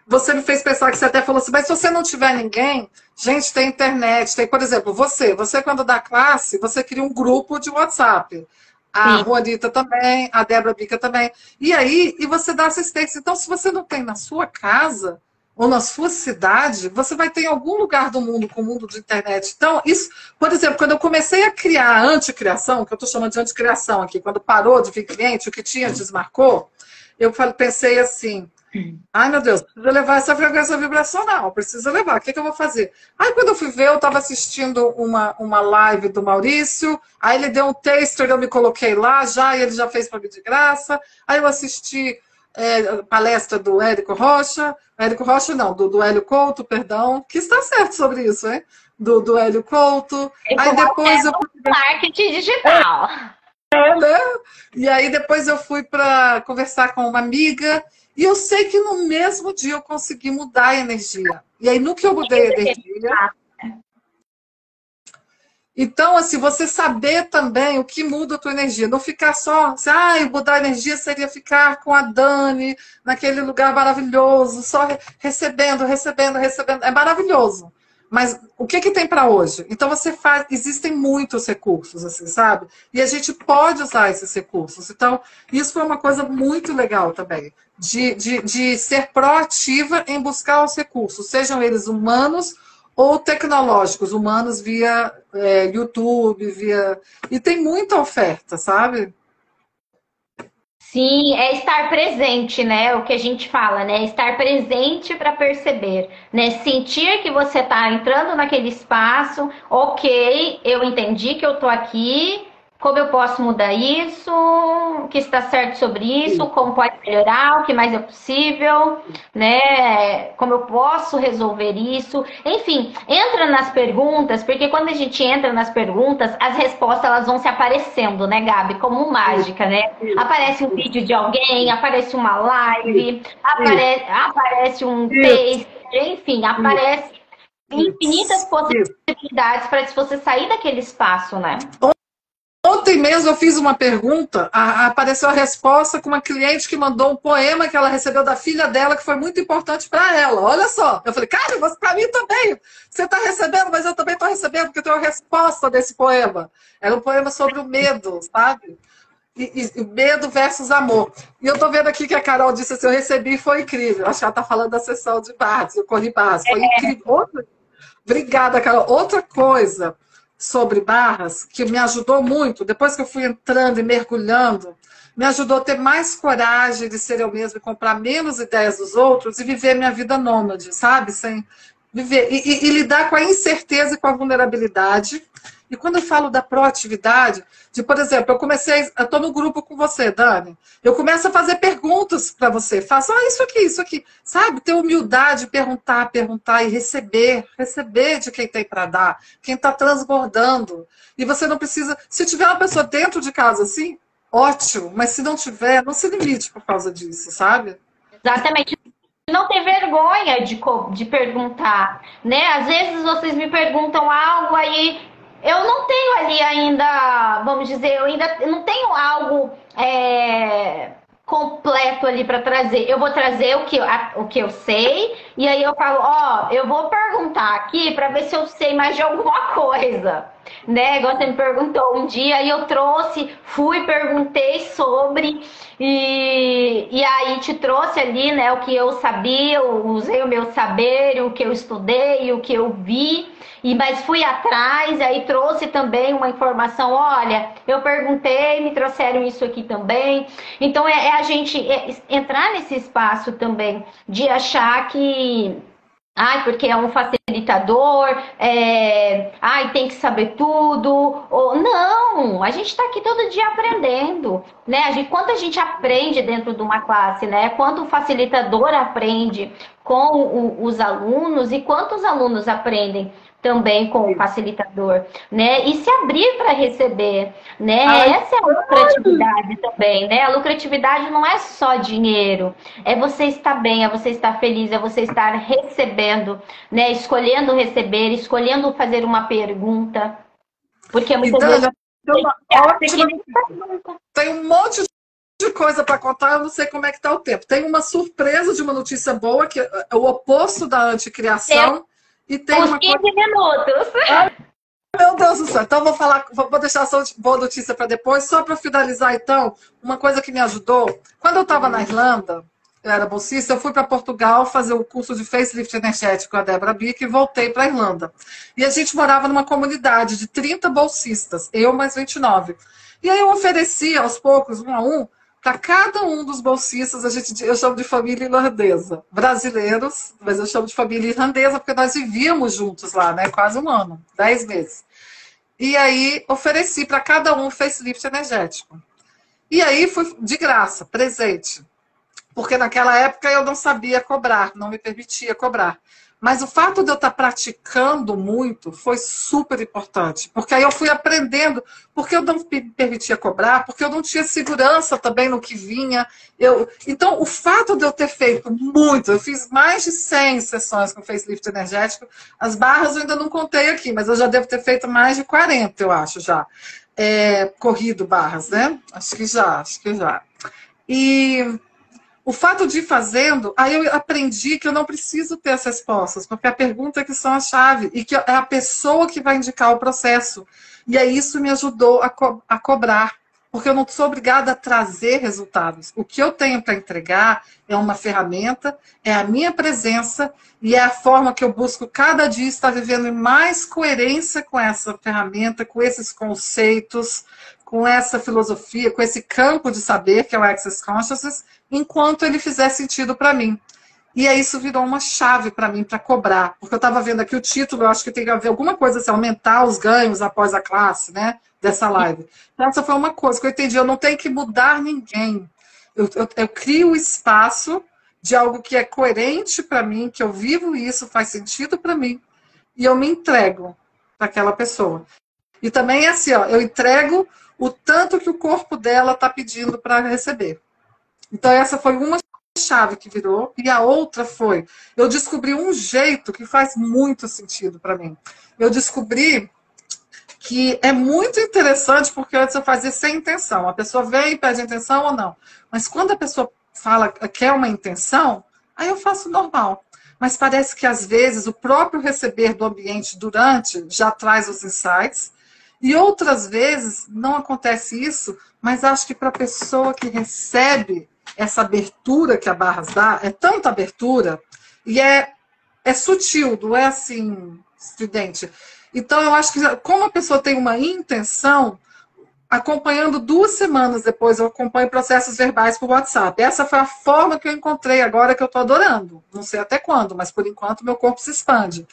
você me fez pensar que você até falou assim, mas se você não tiver ninguém, gente, tem internet, tem, por exemplo, você quando dá classe, você cria um grupo de WhatsApp. A sim. Juanita também, a Débora Bica também. E aí, e você dá assistência. Então, se você não tem na sua casa, ou na sua cidade, você vai ter em algum lugar do mundo com o mundo de internet. Então, isso, por exemplo, quando eu comecei a criar a anticriação, que eu estou chamando de anticriação aqui, quando parou de vir cliente, o que tinha desmarcou, eu pensei assim, ai meu Deus, precisa levar essa frequência vibracional, precisa levar, o que, que eu vou fazer? Aí quando eu fui ver, eu estava assistindo uma live do Maurício, aí ele deu um taster, eu me coloquei lá já, e ele já fez para mim de graça, aí eu assisti palestra do Érico Rocha não, do Hélio Couto, perdão, que está certo sobre isso, hein? Do Hélio Couto. Aí depois eu Marketing digital. né? E aí depois eu fui para conversar com uma amiga e eu sei que no mesmo dia eu consegui mudar a energia. E aí no que eu mudei a energia, então, assim, você saber também o que muda a tua energia. Não ficar só, assim, mudar a energia seria ficar com a Dani naquele lugar maravilhoso, só recebendo, recebendo, recebendo. É maravilhoso. Mas o que que tem para hoje? Então você faz, existem muitos recursos, assim, sabe? E a gente pode usar esses recursos. Então, isso foi uma coisa muito legal também, de ser proativa em buscar os recursos, sejam eles humanos ou tecnológicos, humanos via YouTube, via. E tem muita oferta, sabe? Sim, é estar presente, né? O que a gente fala, né? Estar presente para perceber, né? Sentir que você está entrando naquele espaço, ok, eu entendi que eu tô aqui, como eu posso mudar isso, o que está certo sobre isso, como pode melhorar, o que mais é possível, né? Como eu posso resolver isso. Enfim, entra nas perguntas, porque quando a gente entra nas perguntas, as respostas elas vão se aparecendo, né, Gabi? Como mágica, né? Aparece um vídeo de alguém, aparece uma live, aparece um texto, enfim, aparece infinitas possibilidades para se você sair daquele espaço, né? Ontem mesmo eu fiz uma pergunta, apareceu a resposta com uma cliente que mandou um poema que ela recebeu da filha dela, que foi muito importante para ela. Olha só, eu falei, cara, para mim também. Você está recebendo, mas eu também estou recebendo, porque eu tenho a resposta desse poema. Era um poema sobre o medo, sabe? E medo versus amor. E eu estou vendo aqui que a Carol disse assim, eu recebi e foi incrível. Acho que ela está falando da sessão de Barres, eu corri Barres, foi incrível. Obrigada, Carol. Outra coisa sobre barras que me ajudou muito, depois que eu fui entrando e mergulhando, me ajudou a ter mais coragem de ser eu mesma e comprar menos ideias dos outros e viver minha vida nômade, sabe? Sem viver e lidar com a incerteza e com a vulnerabilidade. E quando eu falo da proatividade, de, por exemplo, eu estou no grupo com você, Dani, eu começo a fazer perguntas para você, faço, isso aqui, sabe? Ter humildade, perguntar e receber de quem tem para dar, quem está transbordando. E você não precisa, se tiver uma pessoa dentro de casa assim, ótimo, mas se não tiver, não se limite por causa disso, sabe? Exatamente. Não ter vergonha de perguntar, né? Às vezes vocês me perguntam algo aí eu não tenho ali ainda, vamos dizer, eu ainda não tenho algo completo ali para trazer. Eu vou trazer o que eu sei e aí eu falo, eu vou perguntar aqui para ver se eu sei mais de alguma coisa, né? Igual você me perguntou um dia e eu trouxe, perguntei sobre e aí te trouxe ali, né? O que eu sabia, eu usei o meu saber, o que eu estudei, o que eu vi. Mas fui atrás, aí trouxe também uma informação, olha, eu perguntei, me trouxeram isso aqui também. Então a gente entrar nesse espaço também de achar que Ai, porque é um facilitador, ai, tem que saber tudo. Ou, não, a gente está aqui todo dia aprendendo, né? Quanto a gente aprende dentro de uma classe, né? Quanto o facilitador aprende com os alunos e quantos alunos aprendem também com o facilitador, né? E se abrir para receber, né? Ai, Essa é a lucratividade também, né? A lucratividade não é só dinheiro, é você estar bem, é você estar feliz, é você estar recebendo, né? Escolhendo receber, escolhendo fazer uma pergunta, porque e muitas vezes Dani, tem uma ótima... pergunta. Tem um monte de coisa para contar, eu não sei como é que está o tempo. Tem uma surpresa de uma notícia boa, que é o oposto da anticriação, e tem Os uma 15 coisa... minutos. Ai, meu Deus do céu. Então, vou deixar essa boa notícia para depois. Só para finalizar, então, uma coisa que me ajudou. Quando eu estava na Irlanda, eu era bolsista, eu fui para Portugal fazer o curso de facelift energético com a Débora Bick e voltei para a Irlanda. E a gente morava numa comunidade de 30 bolsistas, eu mais 29. E aí eu oferecia, aos poucos, um a um, para cada um dos bolsistas, eu chamo de família irlandesa. Brasileiros, mas eu chamo de família irlandesa porque nós vivíamos juntos lá, né? Quase um ano, 10 meses. E aí ofereci para cada um um facelift energético. E aí foi de graça, presente. Porque naquela época eu não sabia cobrar, não me permitia cobrar. Mas o fato de eu estar praticando muito foi super importante. Porque aí eu fui aprendendo, porque eu não me permitia cobrar, porque eu não tinha segurança também no que vinha. Então, o fato de eu ter feito muito, eu fiz mais de 100 sessões com facelift energético, as barras eu ainda não contei aqui, mas eu já devo ter feito mais de 40, eu acho, já. Corrido barras, né? Acho que já. E... o fato de ir fazendo, aí eu aprendi que eu não preciso ter as respostas, porque a pergunta é que são a chave, e que é a pessoa que vai indicar o processo. E aí isso me ajudou a cobrar, porque eu não sou obrigada a trazer resultados. O que eu tenho para entregar é uma ferramenta, é a minha presença, e é a forma que eu busco cada dia estar vivendo em mais coerência com essa ferramenta, com esses conceitos, com essa filosofia, com esse campo de saber, que é o Access Consciousness, enquanto ele fizer sentido para mim. E aí isso virou uma chave para mim, para cobrar. Porque eu estava vendo aqui o título, eu acho que tem a ver alguma coisa assim, aumentar os ganhos após a classe, né? Dessa live. Então, essa foi uma coisa que eu entendi. Eu não tenho que mudar ninguém. Eu crio o espaço de algo que é coerente para mim, que eu vivo isso, faz sentido para mim. E eu me entrego para aquela pessoa. E também é assim, ó, eu entrego o tanto que o corpo dela está pedindo para receber. Então, essa foi uma chave que virou. E a outra foi, eu descobri um jeito que faz muito sentido para mim. Eu descobri que é muito interessante, porque antes eu fazia sem intenção. A pessoa vem e pede intenção ou não. Mas quando a pessoa fala que quer uma intenção, aí eu faço normal. Mas parece que, às vezes, o próprio receber do ambiente durante já traz os insights. E outras vezes não acontece isso, mas acho que para a pessoa que recebe essa abertura que a Barras dá, é tanta abertura, e é sutil, não é assim, estridente. Então, eu acho que como a pessoa tem uma intenção, acompanhando 2 semanas depois, eu acompanho processos verbais por WhatsApp. Essa foi a forma que eu encontrei agora, que eu estou adorando. Não sei até quando, mas por enquanto meu corpo se expande.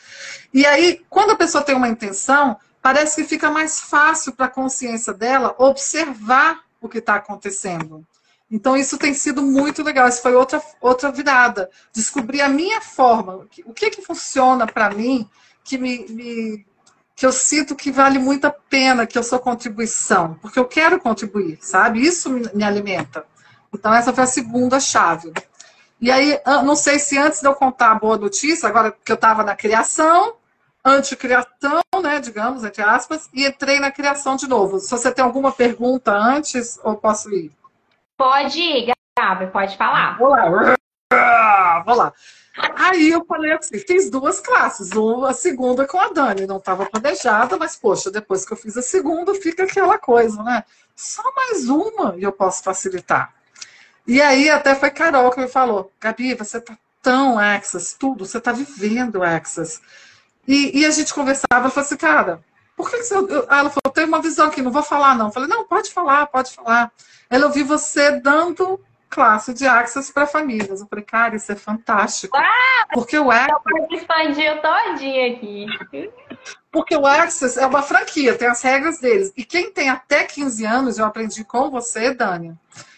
E aí, quando a pessoa tem uma intenção, parece que fica mais fácil para a consciência dela observar o que está acontecendo. Então, isso tem sido muito legal. Isso foi outra virada. Descobrir a minha forma. O que funciona para mim, que eu sinto que vale muito a pena, que eu sou contribuição. Porque eu quero contribuir, sabe? Isso me alimenta. Então, essa foi a segunda chave. E aí, não sei se antes de eu contar a boa notícia, agora que eu estava na criação, anticriação, né, digamos, entre aspas, e entrei na criação de novo. Se você tem alguma pergunta antes, ou posso ir? Pode ir, Gabi, pode falar. Vou lá. Aí eu falei assim, fiz 2 classes, a segunda com a Dani, não estava planejada, mas poxa, depois que eu fiz a segunda, fica aquela coisa, né? Só mais uma e eu posso facilitar. E aí até foi Carol que me falou, Gabi, você tá tão Access, tudo, você tá vivendo Access. E a gente conversava, ela falou assim, cara, por que você... Ela falou, tem uma visão aqui, não vou falar não. Eu falei, não, pode falar, pode falar. Ela, eu vi você dando classe de Access para famílias. Eu falei, cara, isso é fantástico. Porque o Access, Expandiu todinho aqui. porque o Access é uma franquia, tem as regras deles. E quem tem até 15 anos, eu aprendi com você, Dani.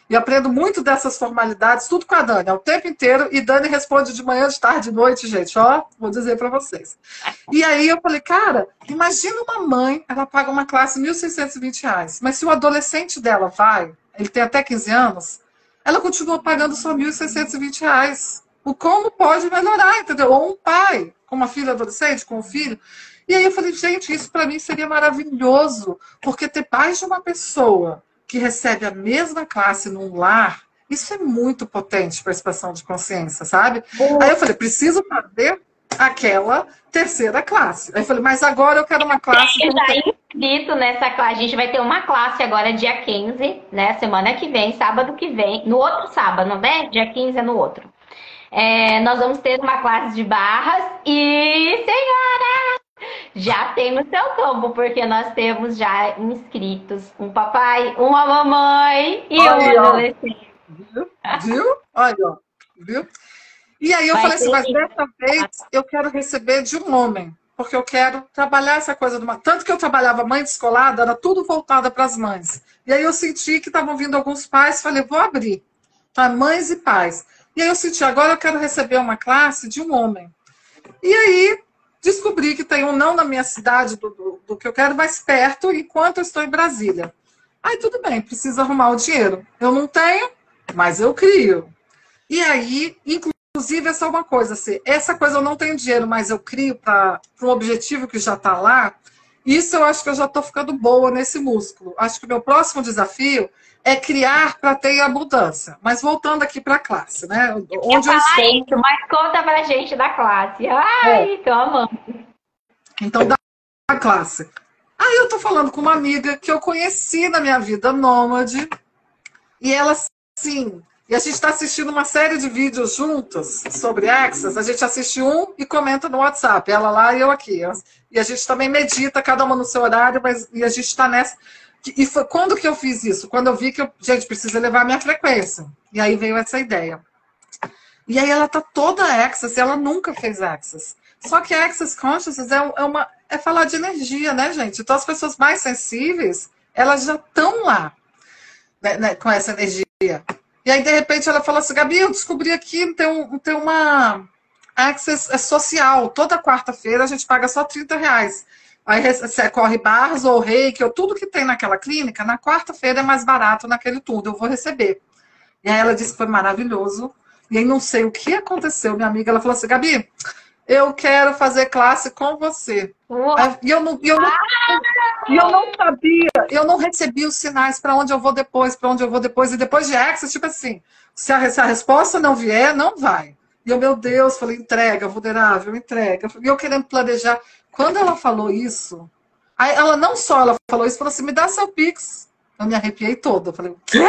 E aprendo muito dessas formalidades, tudo com a Dani, é o tempo inteiro. E Dani responde de manhã, de tarde, de noite, gente. Ó, vou dizer para vocês. E aí eu falei, cara, imagina uma mãe, ela paga uma classe R$ 1.620. Mas se o adolescente dela vai, ele tem até 15 anos, ela continua pagando só R$ 1.620. O como pode melhorar, entendeu? Ou um pai com uma filha adolescente, com um filho. E aí eu falei, gente, isso para mim seria maravilhoso, porque ter mais de uma pessoa que recebe a mesma classe num lar, isso é muito potente para a expansão de consciência, sabe? Aí eu falei, preciso fazer aquela terceira classe. Aí eu falei, mas agora eu quero uma classe... Eu já inscrito nessa classe. A gente vai ter uma classe agora dia 15, né? Semana que vem, sábado que vem. No outro sábado, né? Dia 15 é no outro. Nós vamos ter uma classe de barras e, senhora, já tem no seu tombo, porque nós temos já inscritos um papai, uma mamãe e um adolescente. Viu? Olha, ó. Viu? E aí eu falei assim, mas dessa vez eu quero receber de um homem, porque eu quero trabalhar essa coisa de uma... Tanto que eu trabalhava mãe descolada, era tudo voltada para as mães. E aí eu senti que estavam vindo alguns pais, falei, vou abrir, tá? Mães e pais. E aí eu senti, agora eu quero receber uma classe de um homem. E aí descobri que tem um não na minha cidade do que eu quero, mais perto, enquanto eu estou em Brasília. Aí tudo bem, preciso arrumar o dinheiro. Eu não tenho, mas eu crio. E aí, inclusive, essa é uma coisa, assim, essa coisa eu não tenho dinheiro, mas eu crio para um objetivo que já está lá. Isso eu acho que eu já estou ficando boa nesse músculo. Acho que o meu próximo desafio é criar para ter abundância. Mas voltando aqui para a classe, né? Onde eu estou... isso, mas conta pra gente da classe. Ai, tô amando. Então, da classe. Aí eu tô falando com uma amiga que eu conheci na minha vida nômade. E ela, sim... E a gente está assistindo uma série de vídeos juntas sobre Access. A gente assiste um e comenta no WhatsApp. Ela lá e eu aqui. E a gente também medita, cada uma no seu horário, e a gente está nessa... E foi quando que eu fiz isso? Quando eu vi que gente, precisa levar a minha frequência. E aí veio essa ideia. E aí ela tá toda Access, ela nunca fez Access. Só que Access Consciousness é falar de energia, né, gente? Então as pessoas mais sensíveis, elas já estão lá, né, com essa energia. E aí, de repente, ela falou assim, Gabi, eu descobri aqui, tem uma Access social. Toda quarta-feira a gente paga só R$ 30. Aí você corre barras ou reiki, ou tudo que tem naquela clínica, na quarta-feira é mais barato naquele tudo, eu vou receber. E aí ela disse que foi maravilhoso. E aí não sei o que aconteceu, minha amiga, ela falou assim, Gabi, eu quero fazer classe com você. E eu não sabia, eu não recebi os sinais para onde eu vou depois, e depois de Access, tipo assim, se a resposta não vier, não vai. E eu, meu Deus, falei, entrega, vulnerável, entrega. E eu querendo planejar. Quando ela falou isso, aí ela não só ela falou isso, falou assim, me dá seu Pix. Eu me arrepiei toda. Eu falei, o quê?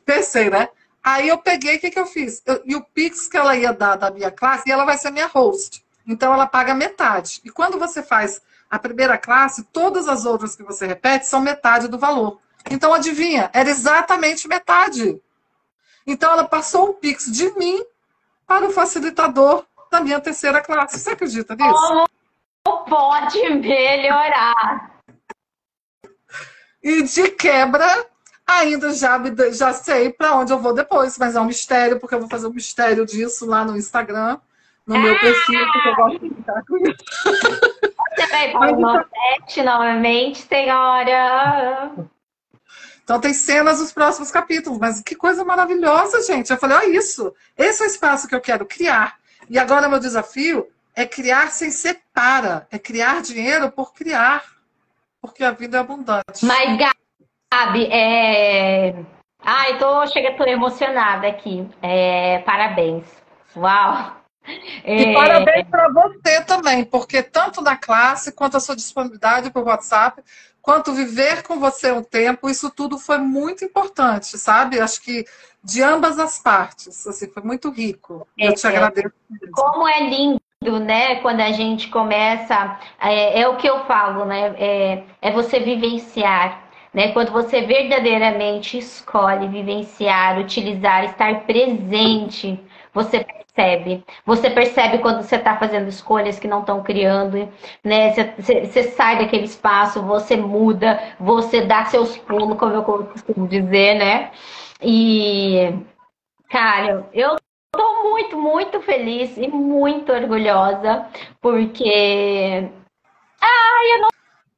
Pensei, né? Aí eu peguei, o que eu fiz? E o Pix que ela ia dar da minha classe, e ela vai ser minha host. Então ela paga metade. E quando você faz a primeira classe, todas as outras que você repete são metade do valor. Então adivinha, era exatamente metade. Então ela passou o Pix de mim para o facilitador da minha terceira classe. Você acredita nisso? Como pode melhorar? E de quebra, ainda já sei para onde eu vou depois, mas é um mistério, porque eu vou fazer um mistério disso lá no Instagram, no meu perfil, porque eu gosto de ficar com isso. Você vai para o Nordeste novamente, senhora? Então tem cenas dos próximos capítulos, mas que coisa maravilhosa, gente. Eu falei, olha isso, esse é o espaço que eu quero criar. E agora meu desafio é criar sem ser para, é criar dinheiro por criar, porque a vida é abundante. Mas, Gabi, tô emocionada aqui. Parabéns. Uau! E parabéns para você também, porque tanto na classe, quanto a sua disponibilidade para o WhatsApp, quanto viver com você um tempo, isso tudo foi muito importante, sabe? Acho que de ambas as partes, assim, foi muito rico. Eu te agradeço. Como é lindo, né? Quando a gente começa, é o que eu falo, né? É você vivenciar. né? Quando você verdadeiramente escolhe vivenciar, utilizar, estar presente, você percebe. Você percebe quando você está fazendo escolhas que não estão criando, né? Você sai daquele espaço, você muda, você dá seus pulos, como eu costumo dizer, né? E, cara, eu tô muito, muito feliz e muito orgulhosa, porque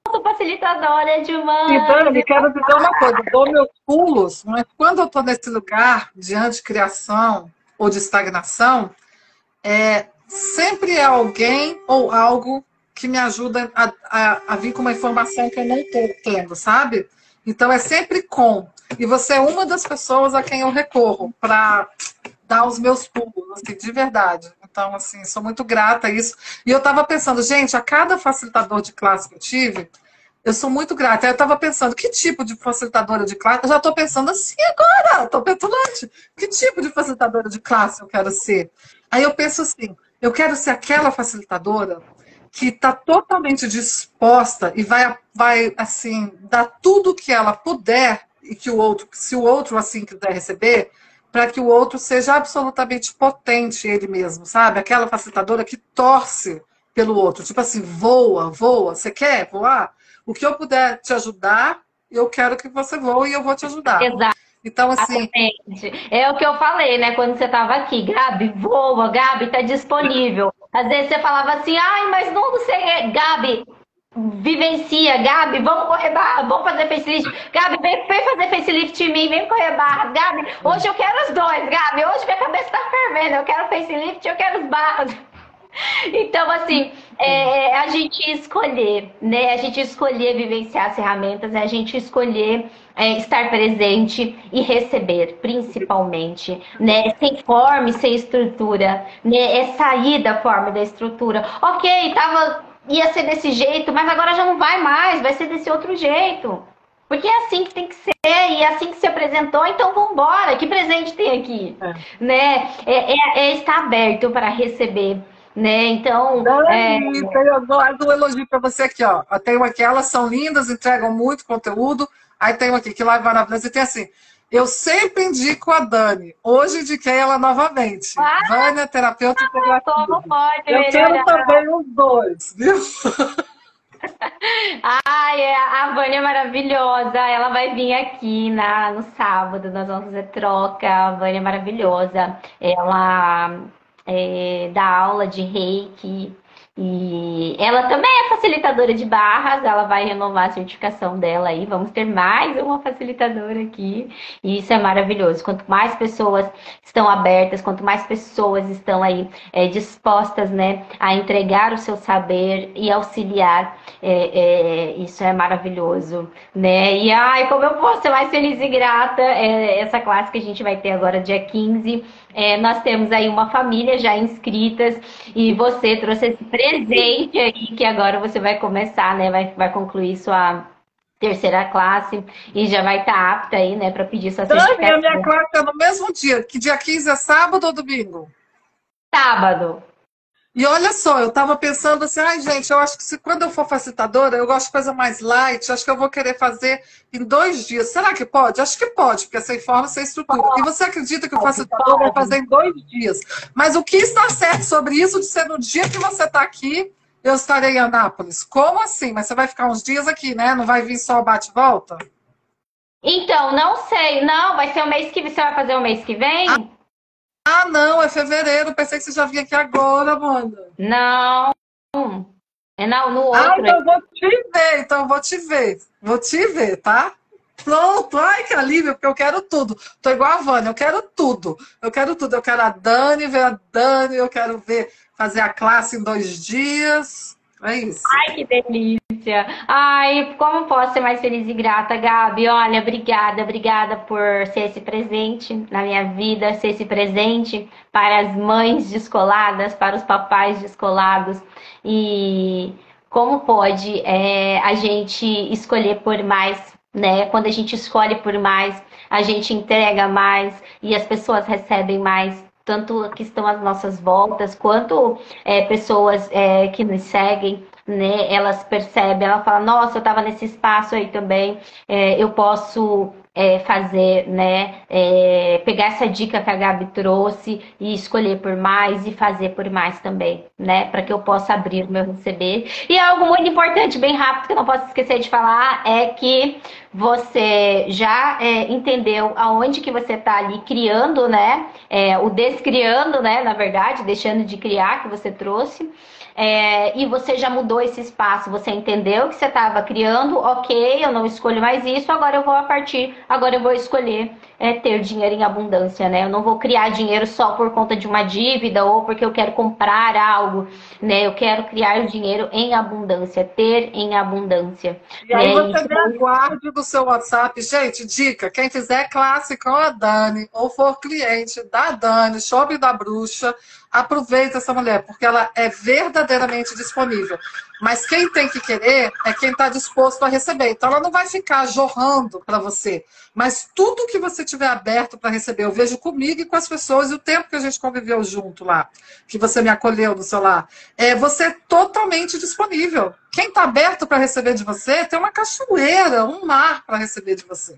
sou facilitadora de E, mães. Dani, quero dizer uma coisa, eu dou meus pulos, mas quando eu estou nesse lugar de anticriação ou de estagnação, sempre é alguém ou algo que me ajuda a vir com uma informação que eu não estou tendo, sabe? Então é sempre com. E você é uma das pessoas a quem eu recorro para dar os meus pulos, assim, de verdade. Então, assim, sou muito grata a isso. E eu estava pensando, gente, a cada facilitador de classe que eu tive, eu sou muito grata. Aí eu estava pensando, que tipo de facilitadora de classe? Eu já estou pensando assim agora, estou petulante. Que tipo de facilitadora de classe eu quero ser? Aí eu penso assim, eu quero ser aquela facilitadora que está totalmente disposta e vai assim, dar tudo que ela puder e que o outro, se o outro assim quiser receber, para que o outro seja absolutamente potente ele mesmo, sabe? Aquela facilitadora que torce pelo outro, tipo assim, voa, voa, você quer voar? O que eu puder te ajudar, eu quero que você voe e eu vou te ajudar. Então, assim, Exatamente. É o que eu falei, né, quando você estava aqui. Gabi, voa, Gabi, tá disponível. Às vezes você falava assim, ai, mas não sei, Gabi, vivencia, Gabi, vamos correr barra, vamos fazer facelift. Gabi, vem fazer facelift em mim, vem correr barra. Gabi, hoje eu quero os dois, Gabi, hoje minha cabeça tá fervendo, eu quero facelift, eu quero os barras. Então, assim, a gente escolher, né? A gente escolher vivenciar as ferramentas, a gente escolher estar presente e receber, principalmente, né? Sem forma e sem estrutura, né? É sair da forma e da estrutura. Ok, ia ser desse jeito, mas agora já não vai mais, vai ser desse outro jeito. Porque é assim que tem que ser, e é assim que se apresentou, então vamos embora. Que presente tem aqui? Né? É estar aberto para receber, né? Então, Dani, tenho mais um elogio para você aqui, ó. Eu tenho aqui, elas são lindas, entregam muito conteúdo. Aí tem aqui, que live maravilhosa. E tem assim, eu sempre indico a Dani. Hoje indiquei ela novamente. Vânia, terapeuta como integrativa. pode Eu quero melhorar? também os dois, viu? Ai, a Vânia é maravilhosa. Ela vai vir aqui no sábado. Nós vamos fazer troca. A Vânia é maravilhosa. Ela dá aula de reiki. E ela também é facilitadora de barras. Ela vai renovar a certificação dela aí. Vamos ter mais uma facilitadora aqui. E isso é maravilhoso. Quanto mais pessoas estão abertas, quanto mais pessoas estão aí dispostas, né, a entregar o seu saber e auxiliar, isso é maravilhoso, né? E ai, como eu posso ser mais feliz e grata, essa classe que a gente vai ter agora dia 15, nós temos aí uma família já inscritas e você trouxe esse presente aí que agora você vai começar, né? Vai concluir sua terceira classe e já vai estar apta aí, né, para pedir sua Dani, a certificação. minha classe é no mesmo dia. Que dia 15 é sábado ou domingo? Sábado. E olha só, eu estava pensando assim, ai gente, eu acho que quando eu for facilitadora, eu gosto de coisa mais light, acho que eu vou querer fazer em 2 dias. Será que pode? Acho que pode, porque é sem forma, sem estrutura. E você acredita que o facilitador vai fazer em 2 dias? Mas o que está certo sobre isso de ser no dia que você está aqui, eu estarei em Anápolis? Como assim? Mas você vai ficar uns dias aqui, né? Não vai vir só o bate-volta? Então, não sei. Não, vai ser o mês que você vai fazer o mês que vem? Ah, não, é fevereiro. Pensei que você já vinha aqui agora, mano. Não. É no Ah, outro. então eu vou te ver, então eu vou te ver. Vou te ver, tá? Pronto, ai que alívio, porque eu quero tudo. Tô igual a Vânia, eu quero tudo. Eu quero tudo. Eu quero a Dani, ver a Dani, eu quero ver fazer a classe em 2 dias. É isso. Ai, que delícia. Ai, como posso ser mais feliz e grata, Gabi? Olha, obrigada por ser esse presente na minha vida, ser esse presente para as mães descoladas, para os papais descolados. E como pode a gente escolher por mais, né? Quando a gente escolhe por mais, a gente entrega mais e as pessoas recebem mais. Tanto que estão às nossas voltas, quanto pessoas que nos seguem, né, elas percebem, ela fala, nossa, eu estava nesse espaço aí também, eu posso fazer, né, pegar essa dica que a Gabi trouxe e escolher por mais e fazer por mais também, né, para que eu possa abrir o meu receber. E algo muito importante, bem rápido, que eu não posso esquecer de falar, é que você já entendeu aonde que você está ali criando, né, o descriando, né, na verdade, deixando de criar, que você trouxe. E você já mudou esse espaço, você entendeu que você estava criando, ok, eu não escolho mais isso, agora eu vou escolher ter dinheiro em abundância, né? Eu não vou criar dinheiro só por conta de uma dívida ou porque eu quero comprar algo, né? Eu quero criar dinheiro em abundância, ter em abundância. E aí você me aguarde do seu WhatsApp. Gente, dica, quem fizer classe com a Dani ou for cliente da Dani, Shopping da Bruxa, aproveita essa mulher, porque ela é verdadeiramente disponível. Mas quem tem que querer é quem está disposto a receber. Então ela não vai ficar jorrando para você. Mas tudo que você tiver aberto para receber, eu vejo comigo e com as pessoas, e o tempo que a gente conviveu junto lá, que você me acolheu no seu lar, você é totalmente disponível. Quem está aberto para receber de você, tem uma cachoeira, um mar para receber de você.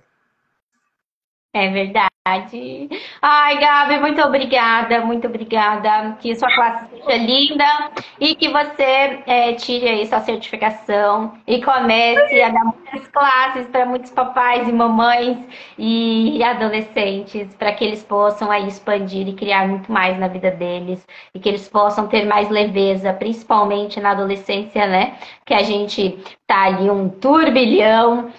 É verdade. Ai, Gabi, muito obrigada, muito obrigada. Que sua classe seja linda e que você tire aí sua certificação e comece a dar muitas classes para muitos papais e mamães e adolescentes, para que eles possam aí expandir e criar muito mais na vida deles e que eles possam ter mais leveza, principalmente na adolescência, né? Que a gente tá ali um turbilhão,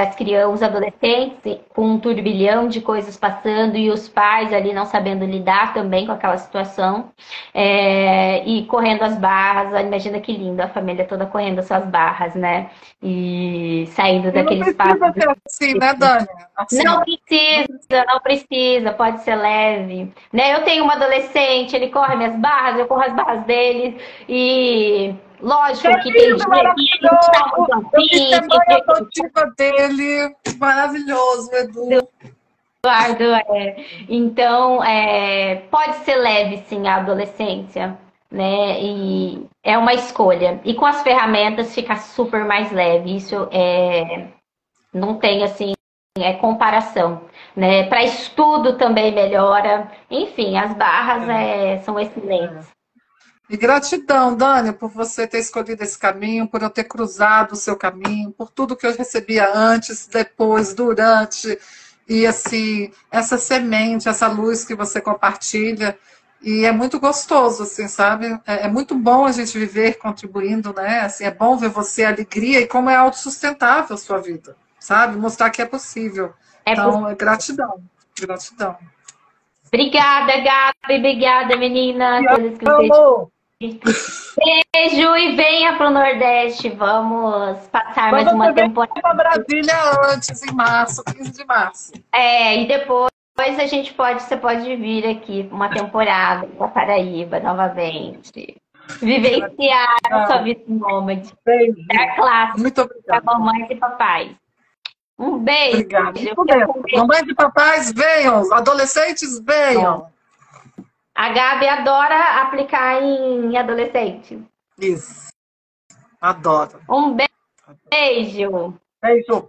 as crianças, os adolescentes com um turbilhão de coisas passando e os pais ali não sabendo lidar também com aquela situação e correndo as barras. Imagina que lindo, a família toda correndo as suas barras, né? E saindo daquele espaço. Não precisa ser assim, né, Dani? Assim. Não precisa, pode ser leve. Né? Eu tenho um adolescente, ele corre minhas barras, eu corro as barras dele e lógico que tem dia que a gente tá muito afim. Eu fiz a adotiva dele, maravilhoso, Edu. Eduardo, Então, pode ser leve, sim, a adolescência, né? E é uma escolha. E com as ferramentas fica super mais leve. Isso não tem, assim, comparação, né? Para estudo também melhora. Enfim, as barras são excelentes. E gratidão, Dani, por você ter escolhido esse caminho, por eu ter cruzado o seu caminho, por tudo que eu recebia antes, depois, durante. E, assim, essa semente, essa luz que você compartilha. E é muito gostoso, assim, sabe? É muito bom a gente viver contribuindo, né? Assim, é bom ver você, a alegria e como é autossustentável a sua vida, sabe? Mostrar que é possível. Então, gratidão. Gratidão. Obrigada, Gabi. Obrigada, menina. Beijo e venha para o Nordeste. Vamos passar mais uma temporada. Para Brasília antes, em março, 15 de março. E depois você pode vir aqui uma temporada para Paraíba novamente. Vivenciar a sua vida nômade. Dar classe para mamães e papais. Um beijo. Obrigada. Mamães e papais, venham. Adolescentes, venham. A Gabi adora aplicar em adolescente. Isso. Adoro. Um beijo. Beijo.